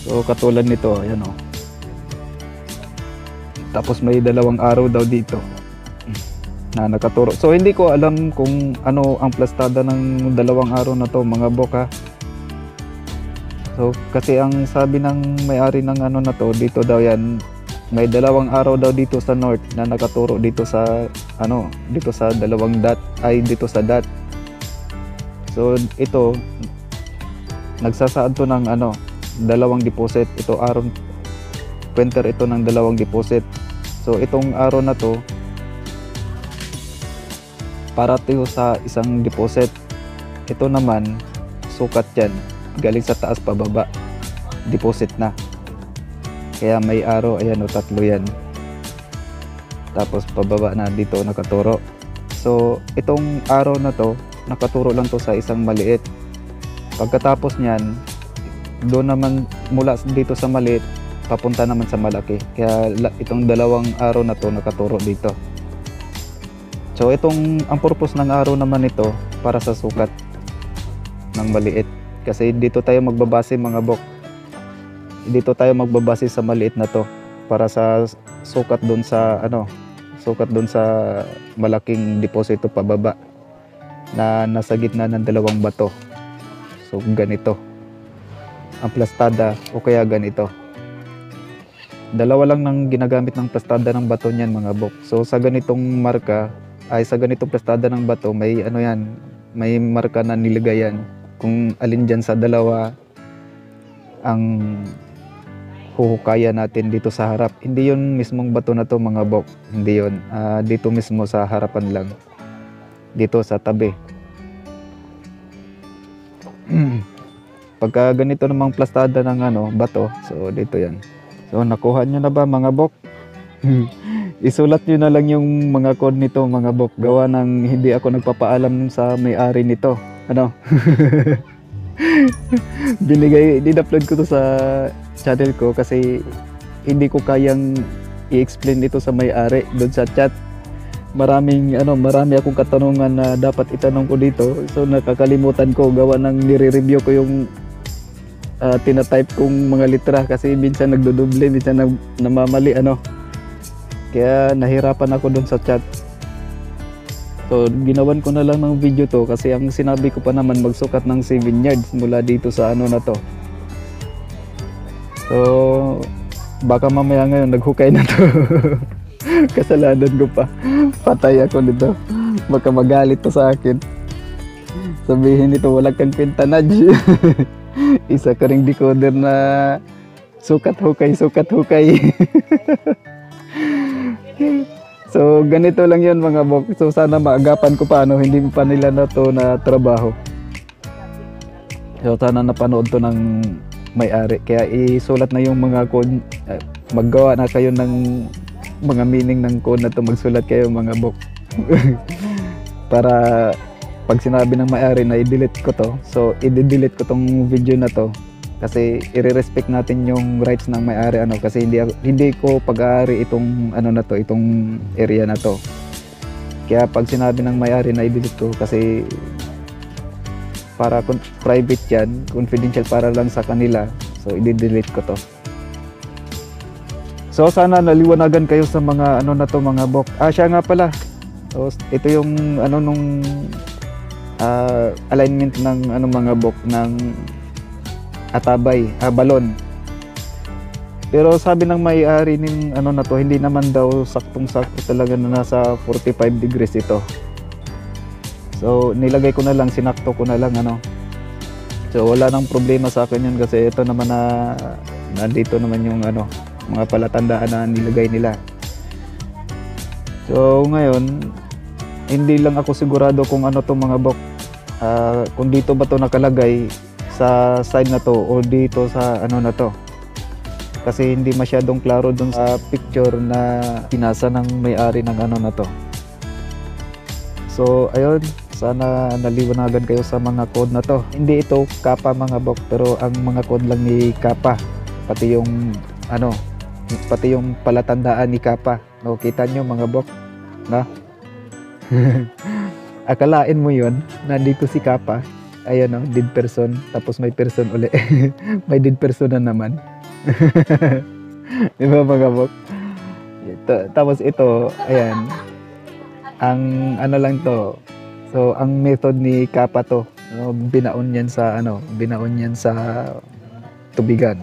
So katulad nito, ayan o. Tapos may 2 araw daw dito na nakaturo. So hindi ko alam kung ano ang plastada ng 2 araw na to mga bok, ha. So kasi ang sabi ng may-ari ng ano na to, dito daw yan, may 2 araw daw dito sa north na nakaturo dito sa ano, dito sa 2 dot, ay dito sa dot. So ito nagsasaad to ng ano, 2 deposit. Ito araw pointer ito ng 2 deposit. So itong araw na to para tayo sa 1 deposit. Ito naman sukat yan, galing sa taas pababa, deposit na. Kaya may araw, ayan o, 3 yan. Tapos pababa na dito nakaturo. So itong araw na to nakaturo lang to sa isang maliit. Pagkatapos niyan, doon naman mula dito sa maliit papunta naman sa malaki. Kaya itong 2 araw na to nakaturo dito. So ang purpose ng araw naman ito para sa sukat ng maliit. Kasi dito tayo magbabase mga bok. Dito tayo magbabase sa maliit na to para sa sukat doon sa ano, sukat doon sa malaking deposito pababa na nasa gitna ng 2 bato. So ganito ang plastada o kaya ganito. 2 lang nang ginagamit ng plastada ng bato niyan mga bok. So sa ganitong marka ay sa ganitong plastada ng bato may ano yan, may marka na nilagay yan kung alin dyan sa 2 ang huhukayan natin dito sa harap. Hindi yun mismong bato na to mga bok, hindi yun. Dito mismo sa harapan lang, dito sa tabi. Pagka ganito namang plastada ng ano, bato, so dito yan. So nakuha nyo na ba mga bok? Isulat nyo na lang yung mga code nito mga bok. Gawa ng hindi ako nagpapaalam sa may-ari nito. Ano? Din-upload ko to sa channel ko kasi hindi ko kayang i-explain ito sa may-ari doon sa chat. Marami akong katanungan na dapat itanong ko dito. So nakakalimutan ko gawa ng nire-review ko yung tinatype kong mga litra kasi minsan nagdodoble, minsan namamali ano. Kaya nahirapan ako doon sa chat. So ginawan ko na lang ng video to kasi ang sinabi ko pa naman magsukat ng 7 yards mula dito sa ano na to. So baka mamaya ngayon naghukay na to. Kasalanan ko pa. Patay ako nito. Baka magalit to sa akin. Sabihin nito wala kang pintanaj. Isa ka ring decoder na sukat hukay. So ganito lang yun mga bok. So sana maagapan ko pa hindi pa nila na to na trabaho. So sana napanood to ng may-ari. Kaya isulat na yung mga code. Maggawa na kayo ng mga meaning ng code na to. Magsulat kayo mga bok. Para pag sinabi ng may-ari na i-delete ko to, so i-delete ko tong video na to. Kasi i-respect natin yung rights ng may-ari kasi hindi ko pag-aari itong ano na to, itong area na to. Kaya pag sinabi ng may-ari na i-delete ko kasi para private yan, confidential para lang sa kanila. So i-delete ko to. So sana naliwanagan kayo sa mga ano na to mga bok. Siya nga pala. So, ito yung ano nung alignment ng ano mga bok ng atabay, balon. Pero sabi ng may-ari ng ano na to, hindi naman daw saktong-sakto talaga na nasa 45 degrees ito. So nilagay ko na lang, sinakto ko na lang So wala nang problema sa akin yun kasi ito naman na nandito naman yung ano, mga palatandaan na nilagay nila. So ngayon, hindi lang ako sigurado kung ano to mga bok. Kung dito ba to nakalagay sa side na to o dito sa ano na to. Kasi hindi masyadong klaro dun sa picture na pinasa ng may-ari ng ano na to. So ayun, sana naliwanagan kayo sa mga code na to. Hindi ito kappa mga bok, pero ang mga code lang ni kappa. Pati yung ano, pati yung palatandaan ni Kappa. No, kita nyo mga bok, no? Akalain mo yun, nandito si Kappa, ayan no, dead person, tapos may person uli. May dead person na naman. Di ba mga bok? Tapos ito, ayan, ang ano lang to, so ang method ni Kappa to, no, binaon yan sa tubigan.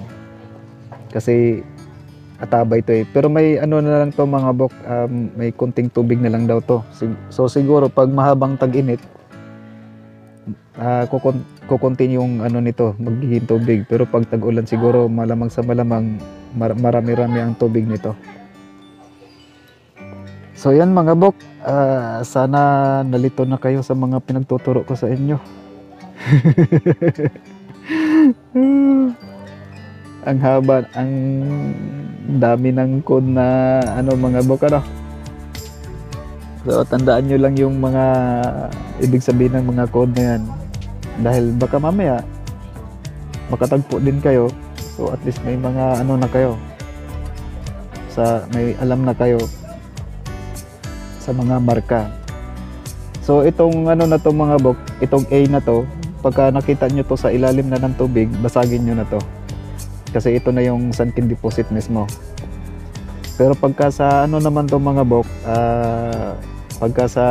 Kasi atabay to eh. Pero may ano na lang to mga bok, may kunting tubig na lang daw to. So siguro pag mahabang tag-init, kukunti yung ano nito, magiging tubig. Pero pag tag-ulan siguro malamang sa malamang marami-rami ang tubig nito. So yan mga bok, sana nalito na kayo sa mga pinagtuturo ko sa inyo. Ang haba, ang dami ng code na ano mga bok, ano. So tandaan nyo lang yung mga ibig sabihin ng mga code na yan, dahil baka mamaya makatagpo din kayo. So at least may mga ano na kayo, may alam na kayo sa mga marka. So itong ano na to mga bok, itong A na to, pagka nakita nyo to sa ilalim na ng tubig, basagin nyo na to. Kasi ito na yung sunken deposit mismo. Pero pagka sa ano naman to mga bok, pagka sa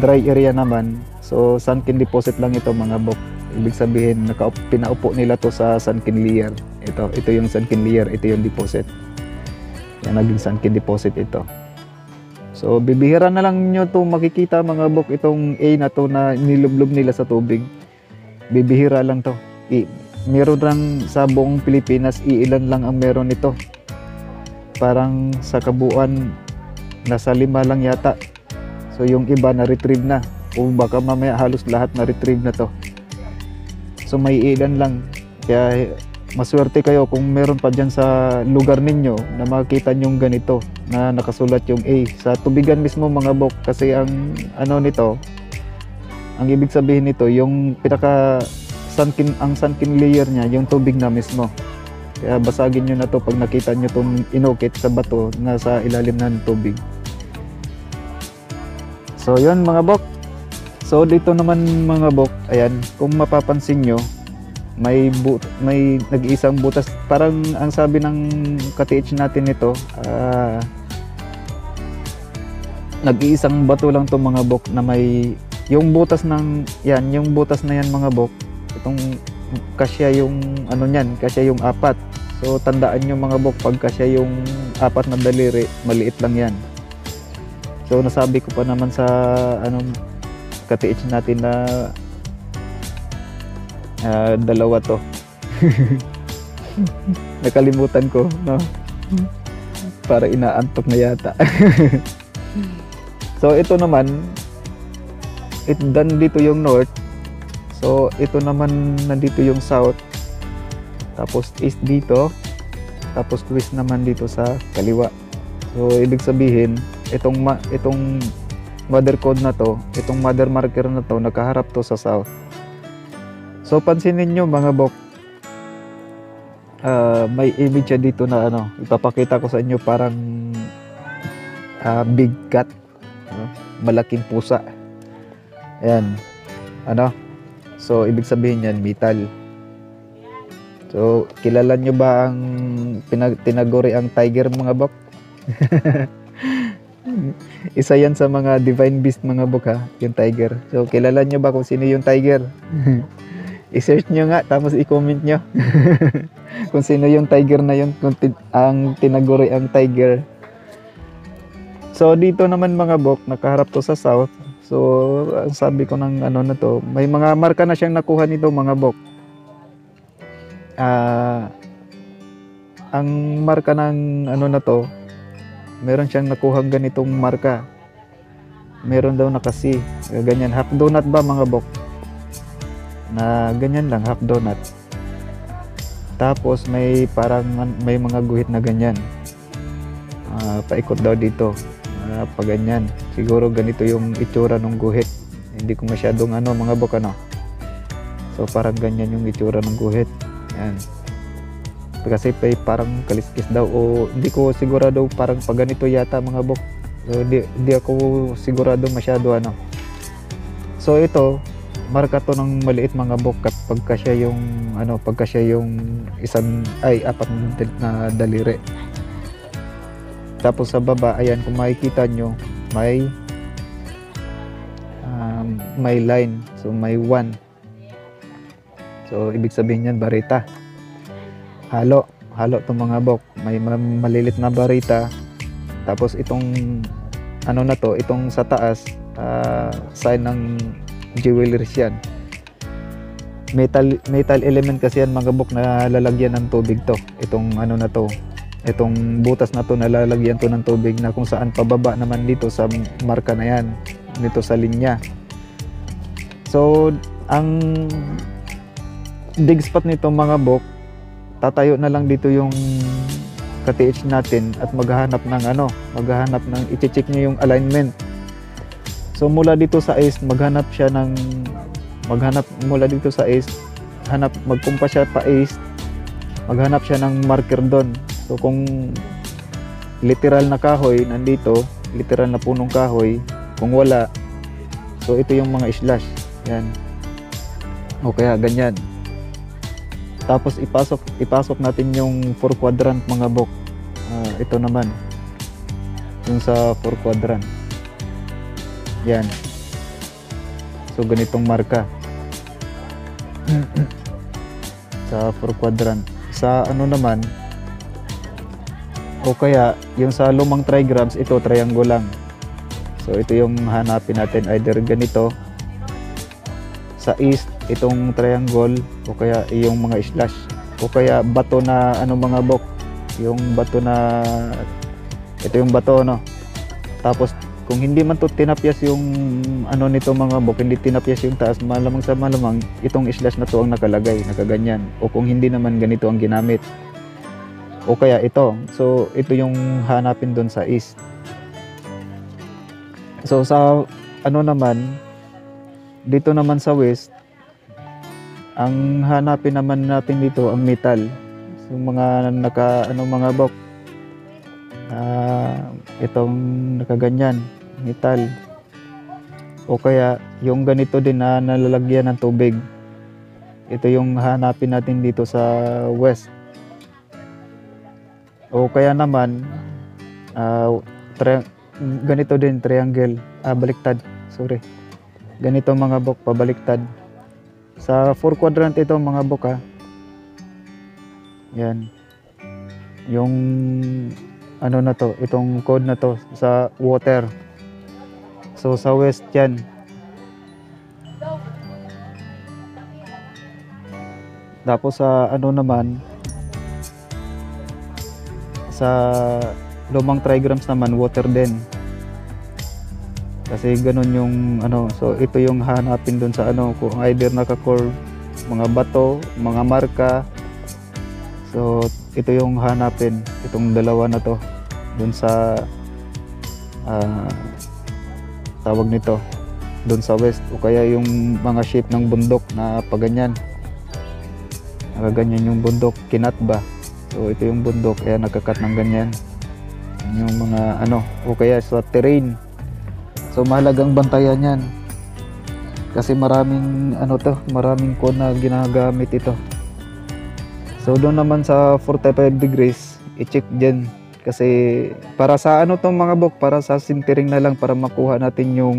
dry area naman, so sunken deposit lang ito mga bok. Ibig sabihin, pinaupo nila to sa sunken layer. Ito yung sunken layer, ito yung deposit. Yan, naging sunken deposit ito. So bibihira na lang nyo to makikita mga bok, itong A na to na nilublob nila sa tubig. Bibihira lang to. Meron lang sa buong Pilipinas, iilan lang ang meron nito. Parang sa kabuuan, nasa 5 lang yata. So yung iba na-retrieve na. O baka mamaya halos lahat na-retrieve na to. So may ilan lang. Kaya maswerte kayo kung meron pa dyan sa lugar ninyo na makikita nyong ganito na nakasulat yung A. Sa tubigan mismo mga bok, kasi ang ano nito, ang ibig sabihin nito, yung ang sunken layer niya, yung tubig na mismo. Kaya basagin nyo na to pag nakita nyo itong inukit sa bato na sa ilalim ng tubig. So yun mga bok. So dito naman mga bok, ayan, kung mapapansin nyo, may nag-iisang butas. Parang ang sabi ng ka-TH natin nito, nag-iisang bato lang to mga bok na may yung butas ng yan, yung butas na yan mga bok. Itong kasya yung ano niyan, kasya yung 4. So tandaan nyo mga bok, pag kasya yung 4 na daliri, maliit lang yan. So nasabi ko pa naman sa ka-TH natin na dalawa to. Nakalimutan ko, no? Para inaantok na yata. So ito naman, dito yung north. So ito naman nandito yung south. Tapos east dito. Tapos west naman dito sa kaliwa. So ibig sabihin, itong mother code na to, itong mother marker na to, nakaharap to sa south. So pansinin nyo mga bok, may image dito na ipapakita ko sa inyo, parang big cat, malaking pusa. Ayan, so ibig sabihin yan, metal. So kilala nyo ba ang tinaguri ang tiger mga bok? Isa yan sa mga divine beast mga bok, ha, yung tiger. So kilala nyo ba kung sino yung tiger? I-search nyo nga, tapos i-comment nyo kung sino yung tiger na yun, kung ang tinaguri ang tiger. So dito naman mga bok, nakaharap to sa south. So ang sabi ko ng na to, may mga marka na siyang nakuha nito mga bok. Ang marka ng na to, meron siyang nakuhang ganitong marka. Meron daw nakasi, ganyan, half donut ba mga bok? Na ganyan lang, half donut. Tapos may parang may mga guhit na ganyan. Paikot daw dito. Pa ganyan. Siguro ganito yung itsura ng guhit. Hindi ko masyadong mga bok. So parang ganyan yung itsura ng guhit. Yan. Kasi parang kaliskis daw o hindi ko sigurado, parang pag ganito yata mga bok. So, di ako sigurado masyado ano. So ito, marka to ng maliit mga bok pagka siya yung pagka siya yung apat na daliri. Tapos sa baba, ayan, kung makikita nyo, may line. So may 1. So ibig sabihin yan, barita. Halo itong mga bok. May malilit na barita. Tapos itong na to, itong sa taas, sign ng jewelries yan. Metal element kasi yan mga bok, na lalagyan ng tubig to. Itong na to, itong butas na to, nalalagyan to ng tubig, na kung saan pababa naman dito sa marka na yan, dito sa linya. So ang dig spot nito mga bok, tatayo na lang dito yung ka-TH natin at maghahanap ng i-check nyo yung alignment. So mula dito sa east, maghanap mula dito sa east, magkumpa siya pa east, maghanap siya ng marker doon. So kung literal na kahoy nandito, literal na punong kahoy, kung wala, so ito yung mga slash, yan. O kaya ganyan. Tapos ipasok natin yung 4 quadrant mga bok. Ito naman yung sa 4 quadrant. Yan. So ganitong marka sa 4 quadrant. Sa naman, o kaya yung sa lumang trigrams, ito triangle lang. So ito yung hanapin natin, either ganito sa east, itong triangle, o kaya yung mga slash, o kaya bato na mga bok, yung bato na ito yung bato tapos kung hindi man to tinapyas yung nito mga bok, hindi tinapyas yung taas, malamang sa malamang itong slash na to ang nakalagay, nakaganyan, o kung hindi naman ganito ang ginamit, o kaya ito. So ito yung hanapin doon sa east. So sa naman, dito naman sa west, ang hanapin naman natin dito ang metal. So mga mga bok, itong nakaganyan, metal, o kaya yung ganito din na nalalagyan ng tubig. Ito yung hanapin natin dito sa west. O kaya naman ganito din, triangle, baliktad, sorry, ganito mga bok, pabaliktad. Sa 4 quadrant ito mga bok, yan yung na to, itong code na to sa water. So sa west yan. Tapos sa naman, sa lumang trigrams naman, water din. Kasi ganun yung so ito yung hanapin dun sa kung either naka-curve, mga bato, mga marka. So ito yung hanapin, itong dalawa na to dun sa tawag nito, dun sa west, o kaya yung mga shape ng bundok na paganyan, nakaganyan yung bundok, kinat ba. So ito yung bundok, kaya nagkakat ng ganyan yung mga o kaya sa terrain. So mahalagang bantayan yan kasi maraming maraming code na ginagamit ito. So doon naman sa 45 degrees, i-check dyan kasi para sa tong mga bok, para sa sintering na lang, para makuha natin yung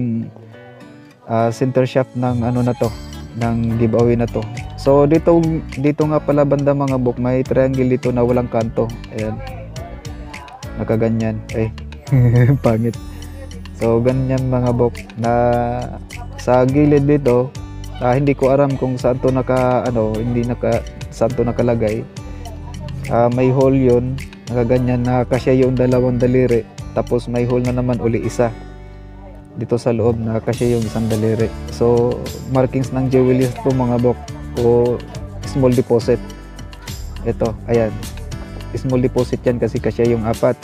center shaft ng na to, ng giveaway na to. So dito nga pala banda mga bok, may triangle dito na walang kanto. Ayan, nakaganyan, pangit. So ganyan mga bok, na sa gilid dito, hindi ko alam kung saan to saan to nakalagay. May hole yun, nakaganyan, na kasya yung dalawang daliri, tapos may hole na naman uli isa dito sa loob, na kasya yung isang daliri. So markings ng jewelry to mga bok, o small deposit. Ito, ayan, small deposit yan kasi kasya yung 4.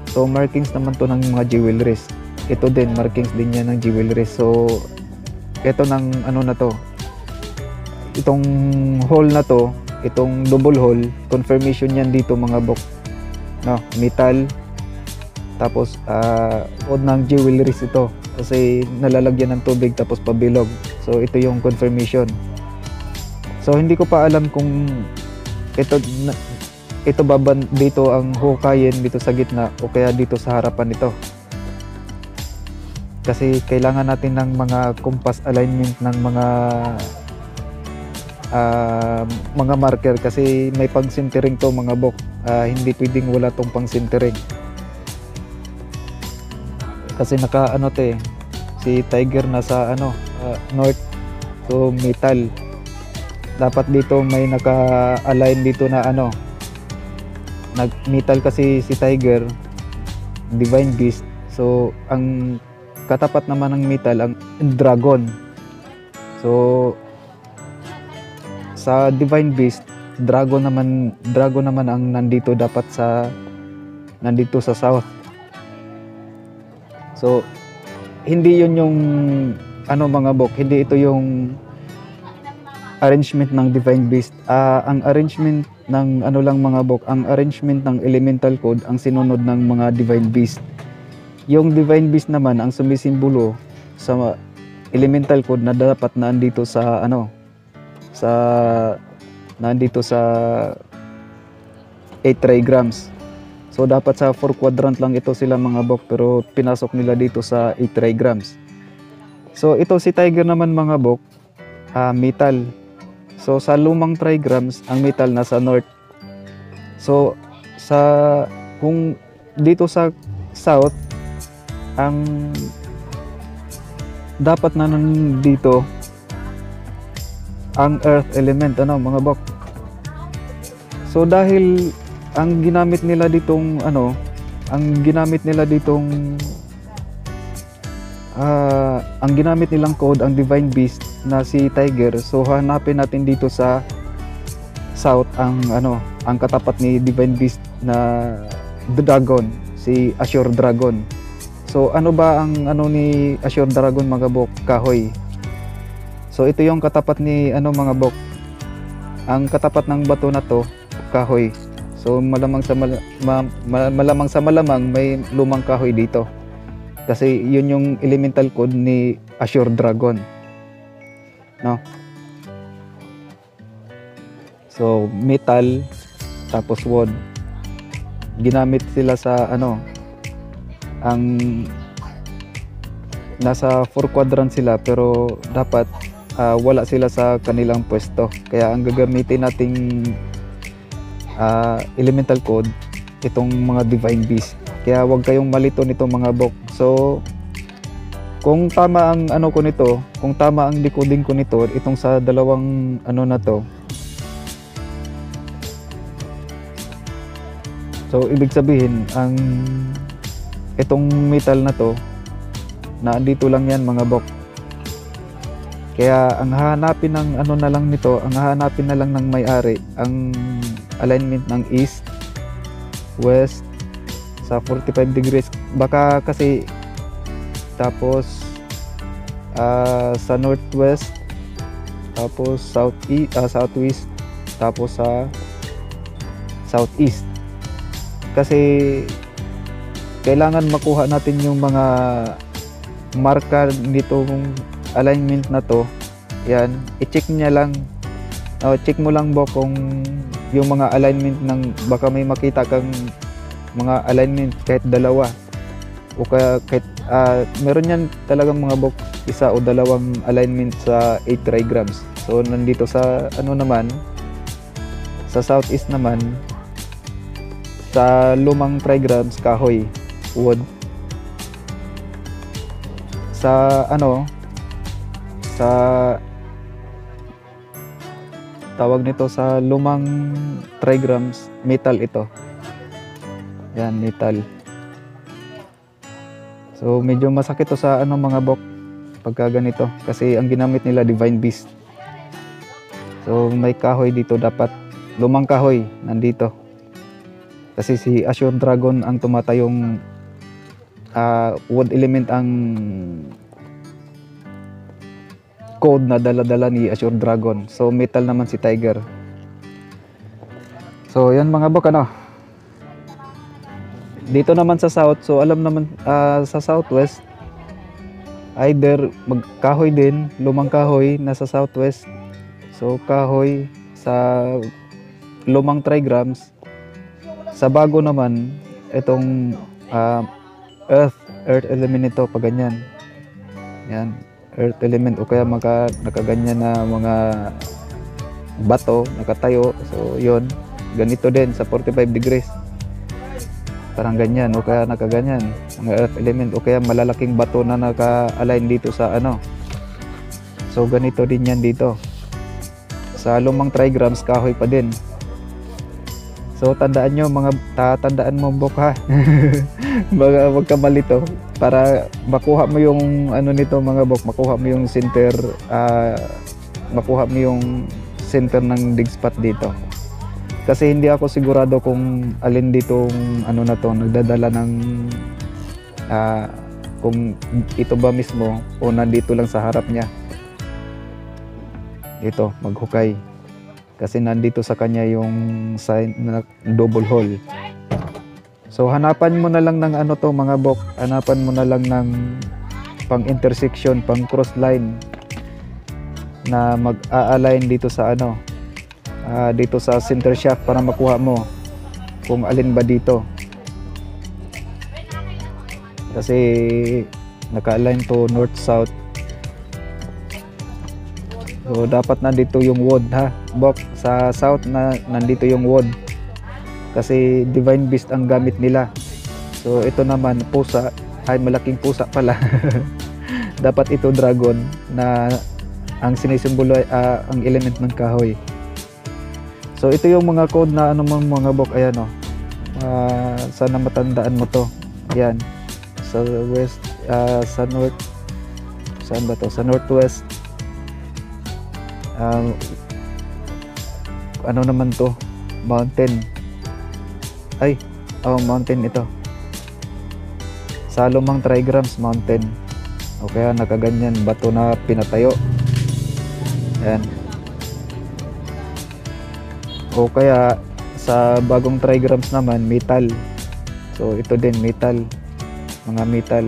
So markings naman to ng mga jewelries. Ito din, markings din yan ng jewelry. So ito ng na to, itong hole na to, itong double hole, confirmation yan dito mga bok. No, metal. Tapos odd ng jewelries ito kasi nalalagyan ng tubig tapos pabilog. So ito yung confirmation. So hindi ko pa alam kung ito ba dito ang hukayin dito sa gitna o kaya dito sa harapan nito. Kasi kailangan natin ng mga compass alignment ng mga marker kasi may pang-sintering to mga bok. Hindi pwedeng wala tong pang-sintering. Kasi si Tiger nasa north, so metal. Dapat dito may naka-align dito na nag-metal kasi si Tiger, Divine Beast. So ang katapat naman ng metal ang dragon. So sa Divine Beast, dragon naman ang nandito sa south. So hindi yun yung mga bok, hindi ito yung arrangement ng Divine Beast. Ang arrangement ng mga bok, ang arrangement ng elemental code ang sinunod ng mga Divine Beast. Yung Divine Beast naman ang sumisimbolo sa elemental code na dapat nandito sa nandito sa 8 trigrams. So dapat sa 4 quadrant lang ito sila mga bok, pero pinasok nila dito sa 8 trigrams. So ito si Tiger naman mga bok, metal. So sa lumang trigrams ang metal nasa north. So kung dito sa south ang dapat na nandito ang earth element mga bok. So dahil ang ginamit nila ditong ang ginamit nilang code ang Divine Beast na si Tiger. So hanapin natin dito sa south ang katapat ni Divine Beast na dragon, si Azure Dragon. So ano ba ang ni Azure Dragon mga bok? Kahoy. So ito yung katapat ni mga bok. Ang katapat ng bato na to, kahoy. So malamang sa malamang may lumang kahoy dito. Kasi yun yung elemental code ni Azure Dragon. No? So metal tapos wood. Ginamit sila sa ang nasa 4 quadrant sila pero dapat wala sila sa kanilang pwesto. Kaya ang gagamitin nating elemental code itong mga Divine Beast. Kaya wag kayong malito nito mga bok. So kung tama ang ko nito, kung tama ang decoding ko nito, itong sa dalawang na to. So ibig sabihin ang itong metal na to na andito lang yan mga bok. Kaya ang hahanapin ng na lang nito, ang hahanapin na lang ng may-ari ang alignment ng east, west sa 45 degrees baka kasi, tapos sa northwest, tapos southwest, tapos sa southeast. Kasi kailangan makuha natin yung mga marker nitong alignment na to. Yan, i-check niya lang. Check mo lang bok kung yung mga alignment ng baka may makita kang mga alignment kahit dalawa o kahit meron yan talagang mga bok isa o dalawang alignment sa 8 trigrams. So nandito sa naman sa southeast naman sa lumang trigrams kahoy, wood. Sa sa tawag nito sa lumang trigrams, metal ito. Yan, metal. So medyo masakit to sa mga bok pagka ganito kasi ang ginamit nila Divine Beast. So may kahoy dito, dapat lumang kahoy nandito. Kasi si Azure Dragon ang tumatayong wood element ang code na dala-dala ni Azure Dragon. So metal naman si Tiger. So yan mga bok, ano. Dito naman sa south, so alam naman sa southwest, either magkahoy din, lumang kahoy nasa southwest. So kahoy sa lumang trigrams. Sa bago naman, itong earth element ito, pag ganyan. Yan, earth element o kaya nakaganyan na mga bato, nakatayo. So yun, ganito din sa 45 degrees. Parang ganyan o kaya nakaganyan, mga earth element o kaya malalaking bato na naka-align dito sa ano. So ganito din yan dito. Sa lumang trigrams, kahoy pa din. So tandaan nyo, tatandaan mo bok ha. Wag ka malito para makuha mo yung ano nito mga bok, makuha mo yung center, makuha mo yung center ng dig spot dito. Kasi hindi ako sigurado kung alin ditong ano na to nagdadala ng kung ito ba mismo o nandito lang sa harap niya. Ito, maghukay. Kasi nandito sa kanya yung sign na double hole. So hanapan mo na lang ng ano to mga bok, hanapan mo na lang ng pang intersection, pang cross line na mag-a-align dito sa ano, dito sa center shaft para makuha mo kung alin ba dito. Kasi naka-align to north south. So dapat nandito yung wood ha, bok. Sa south na nandito yung wood. Kasi divine beast ang gamit nila. So ito naman pusa, ay malaking pusa pala. Dapat ito dragon na ang sinisimbolo ay ang element ng kahoy. So ito yung mga code na ano mga bok, ayan o. Sana matandaan mo to. Ayan. Sa west, sa north, saan ba to? Sa northwest. Ano naman to? Mountain. Ay, mountain ito. Sa lumang trigrams, mountain. O kaya nakaganyan, bato na pinatayo. Ayan. O kaya sa bagong trigrams naman, metal. So ito din metal, mga metal.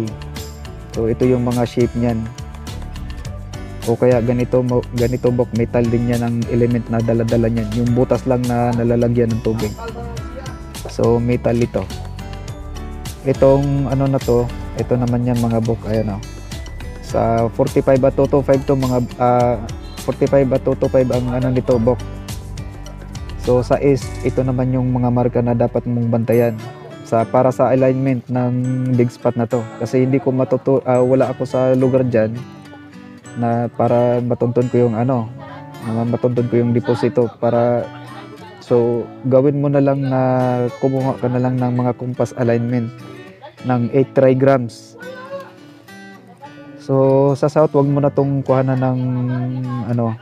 So ito yung mga shape niyan. O kaya ganito bok, metal din yan ang element na dala-dala niyan. Yung butas lang na nalalagyan ng tubig. So metal ito. Itong ano na to, ito naman yan mga bok, ayan o. Sa 45 at 225 to mga 45 at 225 ang ano nito bok. So sa east, ito naman yung mga marka na dapat mong bantayan para sa alignment ng dig spot na to. Kasi hindi ko wala ako sa lugar diyan na para matuntun ko yung ano, matuntun ko yung deposito para so gawin mo na lang na kumuha ka na lang ng mga compass alignment ng 8 trigrams. So sa south, wag mo na tong kuhanan ng ano,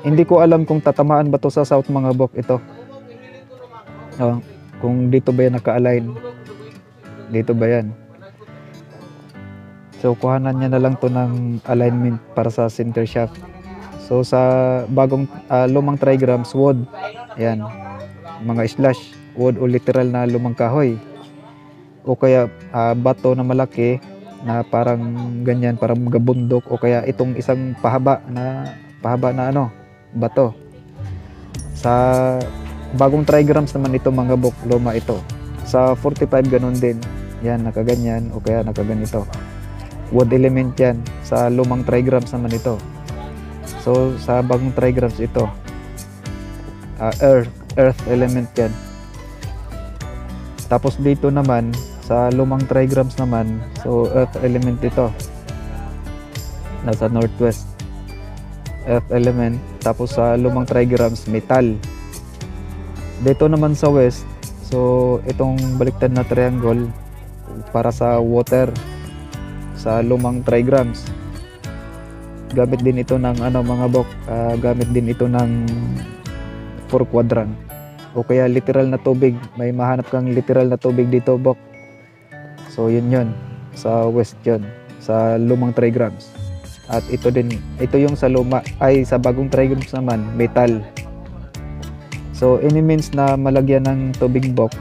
hindi ko alam kung tatamaan ba to sa south mga bok ito. Kung dito ba yan naka-align. Dito ba yan? So kuhanan niya na lang to ng alignment para sa center shaft. So sa bagong lumang trigrams, wood. Ayan. Mga slash, wood o literal na lumang kahoy. O kaya bato na malaki na parang ganyan, parang magabundok, o kaya itong isang pahaba na ano, bato. Sa bagong trigrams naman ito mga bok, luma ito. Sa 45 ganun din. Yan, nakaganyan o kaya nakaganito. Wood element yan. Sa lumang trigrams naman ito. So sa bagong trigrams ito, earth element yan. Tapos dito naman sa lumang trigrams naman, so earth element ito. Nasa northwest, earth element. Tapos sa lumang trigrams, metal. Dito naman sa west, so itong baliktad na triangle para sa water. Sa lumang trigrams, gamit din ito ng ano mga bok, gamit din ito ng 4 quadrant o kaya literal na tubig. May mahanap kang literal na tubig dito bok. So yun sa west yun, sa lumang trigrams. At ito din, ito yung sa luma, ay sa bagong trigrams naman, metal. So any means na malagyan ng tubig bok,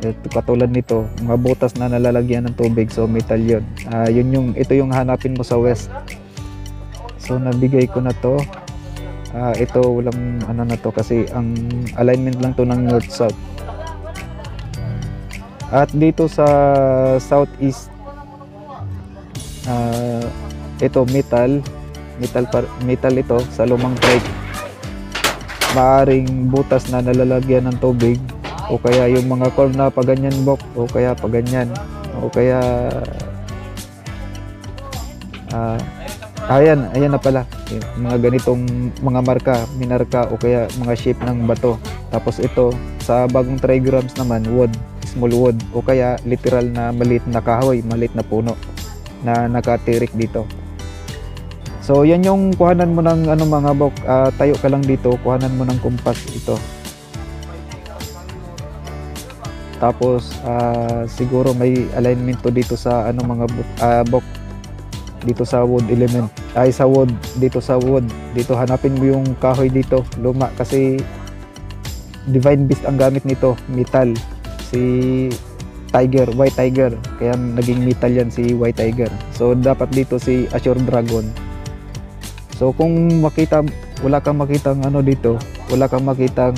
ito, katulad nito, mga butas na nalalagyan ng tubig, so metal yun. Ito yung hanapin mo sa west. So nabigay ko na to. Ito walang ano na to kasi ang alignment lang to ng north south. At dito sa southeast, ito metal ito sa lumang trike. Maaring butas na nalalagyan ng tubig, o kaya yung mga curve na paganyan bok, o kaya paganyan, o kaya ayan na pala yung mga ganitong mga marka, minarka, o kaya mga shape ng bato. Tapos ito sa bagong trigrams naman, wood, small wood, o kaya literal na maliit na kahoy, maliit na puno na nakatirik dito. So yan yung kuhanan mo ng ano mga bok, tayo ka lang dito, kuhanan mo ng kumpas ito. Tapos siguro may alignment to dito sa ano mga bok, dito sa wood element, sa wood, dito sa wood, dito hanapin mo yung kahoy dito, luma, kasi Divine Beast ang gamit nito, metal, si Tiger, White Tiger, kaya naging metal yan si White Tiger. So dapat dito si Azure Dragon. So kung wala kang makitang ano dito, wala kang makitang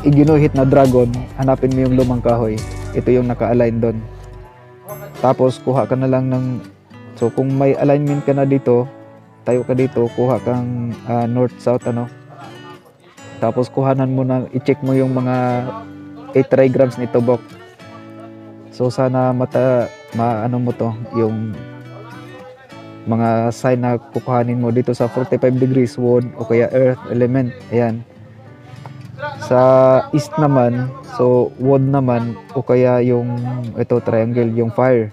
iginuhit na dragon, hanapin mo yung lumang kahoy. Ito yung naka-align doon. Tapos kuha ka na lang ng, so kung may alignment ka na dito, tayo ka dito, kuha kang north south ano. Tapos kuhanan mo na, i-check mo yung mga 8 trigrams nito bok. So sana maano mo to, yung mga sign na kukuhanin mo dito sa 45 degrees wood o kaya earth element. Ayan. Sa east naman, so wood naman o kaya yung ito triangle, yung fire.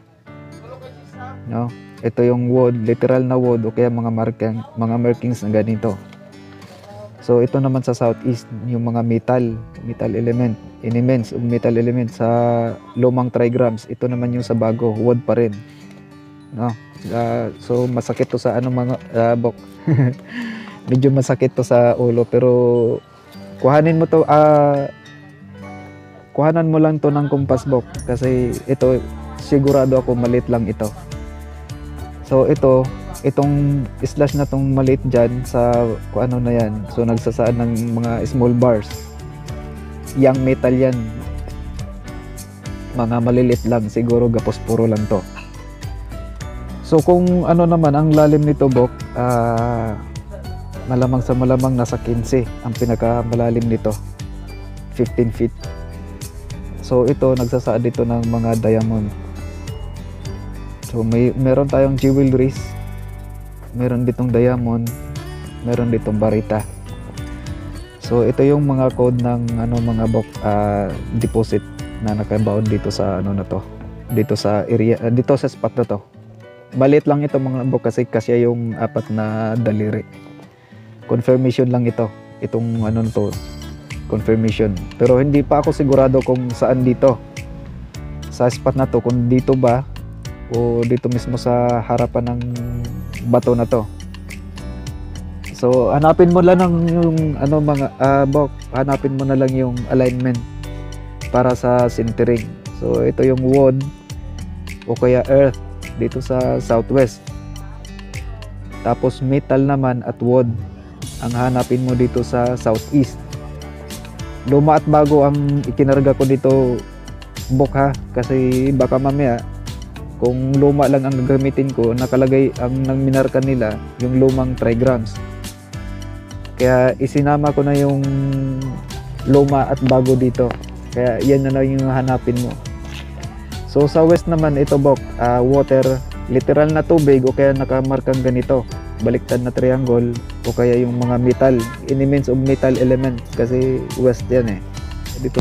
No? Ito yung wood, literal na wood o kaya mga markings na ganito. So ito naman sa southeast, yung mga metal element, elements of metal element sa lumang trigrams. Ito naman yung sa bago, wood pa rin. No? So masakit to sa ano mga bok. Medyo masakit to sa ulo, pero kuhanin mo to, kuhanan mo lang to ng kumpas bok, kasi ito sigurado ako maliit lang ito. So itong slash na tong maliit dyan sa kung ano na yan, so nagsasaan ng mga small bars, yang metal yan, mga maliliit lang, siguro gapos puro lang to. So kung ano naman ang lalim nito bok, malamang sa malamang nasa 15 ang pinakamalalim nito, 15 feet. So ito nagsasaad dito ng mga diamond. So meron tayong jewelries, meron ditong diamond, meron ditong barita. So ito yung mga code ng ano mga bok, deposit na nakabaon dito sa ano na to, dito sa area, dito sa spot na to. Maliit lang ito mga bok kasi yung 4 na daliri. Confirmation lang ito. Itong ano to, confirmation. Pero hindi pa ako sigurado kung saan dito. Sa spot na to, kung dito ba o dito mismo sa harapan ng bato na to. So hanapin mo lang yung ano mga bok, hanapin mo na lang yung alignment para sa centering. So ito yung wood o kaya earth dito sa southwest. Tapos metal naman at wood ang hanapin mo dito sa southeast. Luma at bago ang ikinarga ko dito bok ha, kasi baka mamaya kung luma lang ang gagamitin ko, nakalagay ang nang minarka nila yung lumang trigrams. Kaya isinama ko na yung luma at bago dito. Kaya yan na lang yung hanapin mo. So sa west naman ito bok, water, literal na tubig o kaya nakamarkang ganito, baliktad na triangle o kaya yung mga metal, elements of metal element, kasi west yan dito.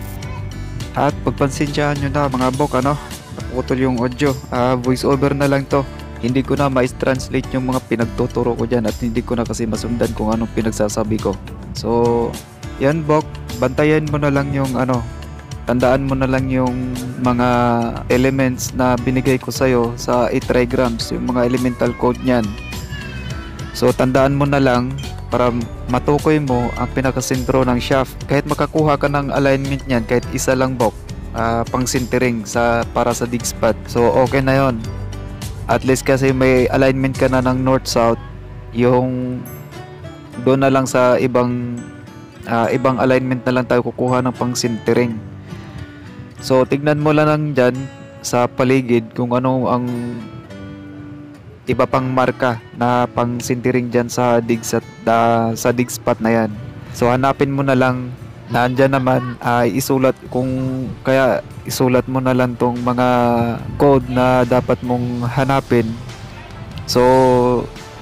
At pagpansensyahan nyo na mga bok, ano, naputol yung audio, voice over na lang to. Hindi ko na mais-translate yung mga pinagtuturo ko dyan at hindi ko na kasi masundan kung anong pinagsasabi ko. So yan bok, bantayan mo na lang yung ano, tandaan mo na lang yung mga elements na binigay ko sa'yo sa 8 trigrams, yung mga elemental code nyan. So tandaan mo na lang para matukoy mo ang pinakasentro ng shaft. Kahit makakuha ka ng alignment niyan, kahit isa lang bok, pang sintering para sa dig spot. So okay na yon. At least kasi may alignment ka na ng north-south, yung doon na lang sa ibang alignment na lang tayo kukuha ng pang sintering. So tignan mo lang dyan sa paligid kung ano ang iba pang marka na pang sintering dyan sa dig spot na yan. So hanapin mo na lang na andyan naman, isulat mo na lang tong mga code na dapat mong hanapin. So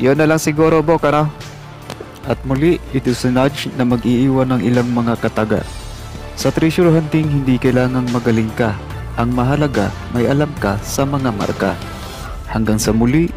yun na lang siguro bok, ano? At muli, ito si Nudge na mag-iiwan ng ilang mga kataga. Sa treasure hunting, hindi kailangang magaling ka. Ang mahalaga, may alam ka sa mga marka. Hanggang sa muli,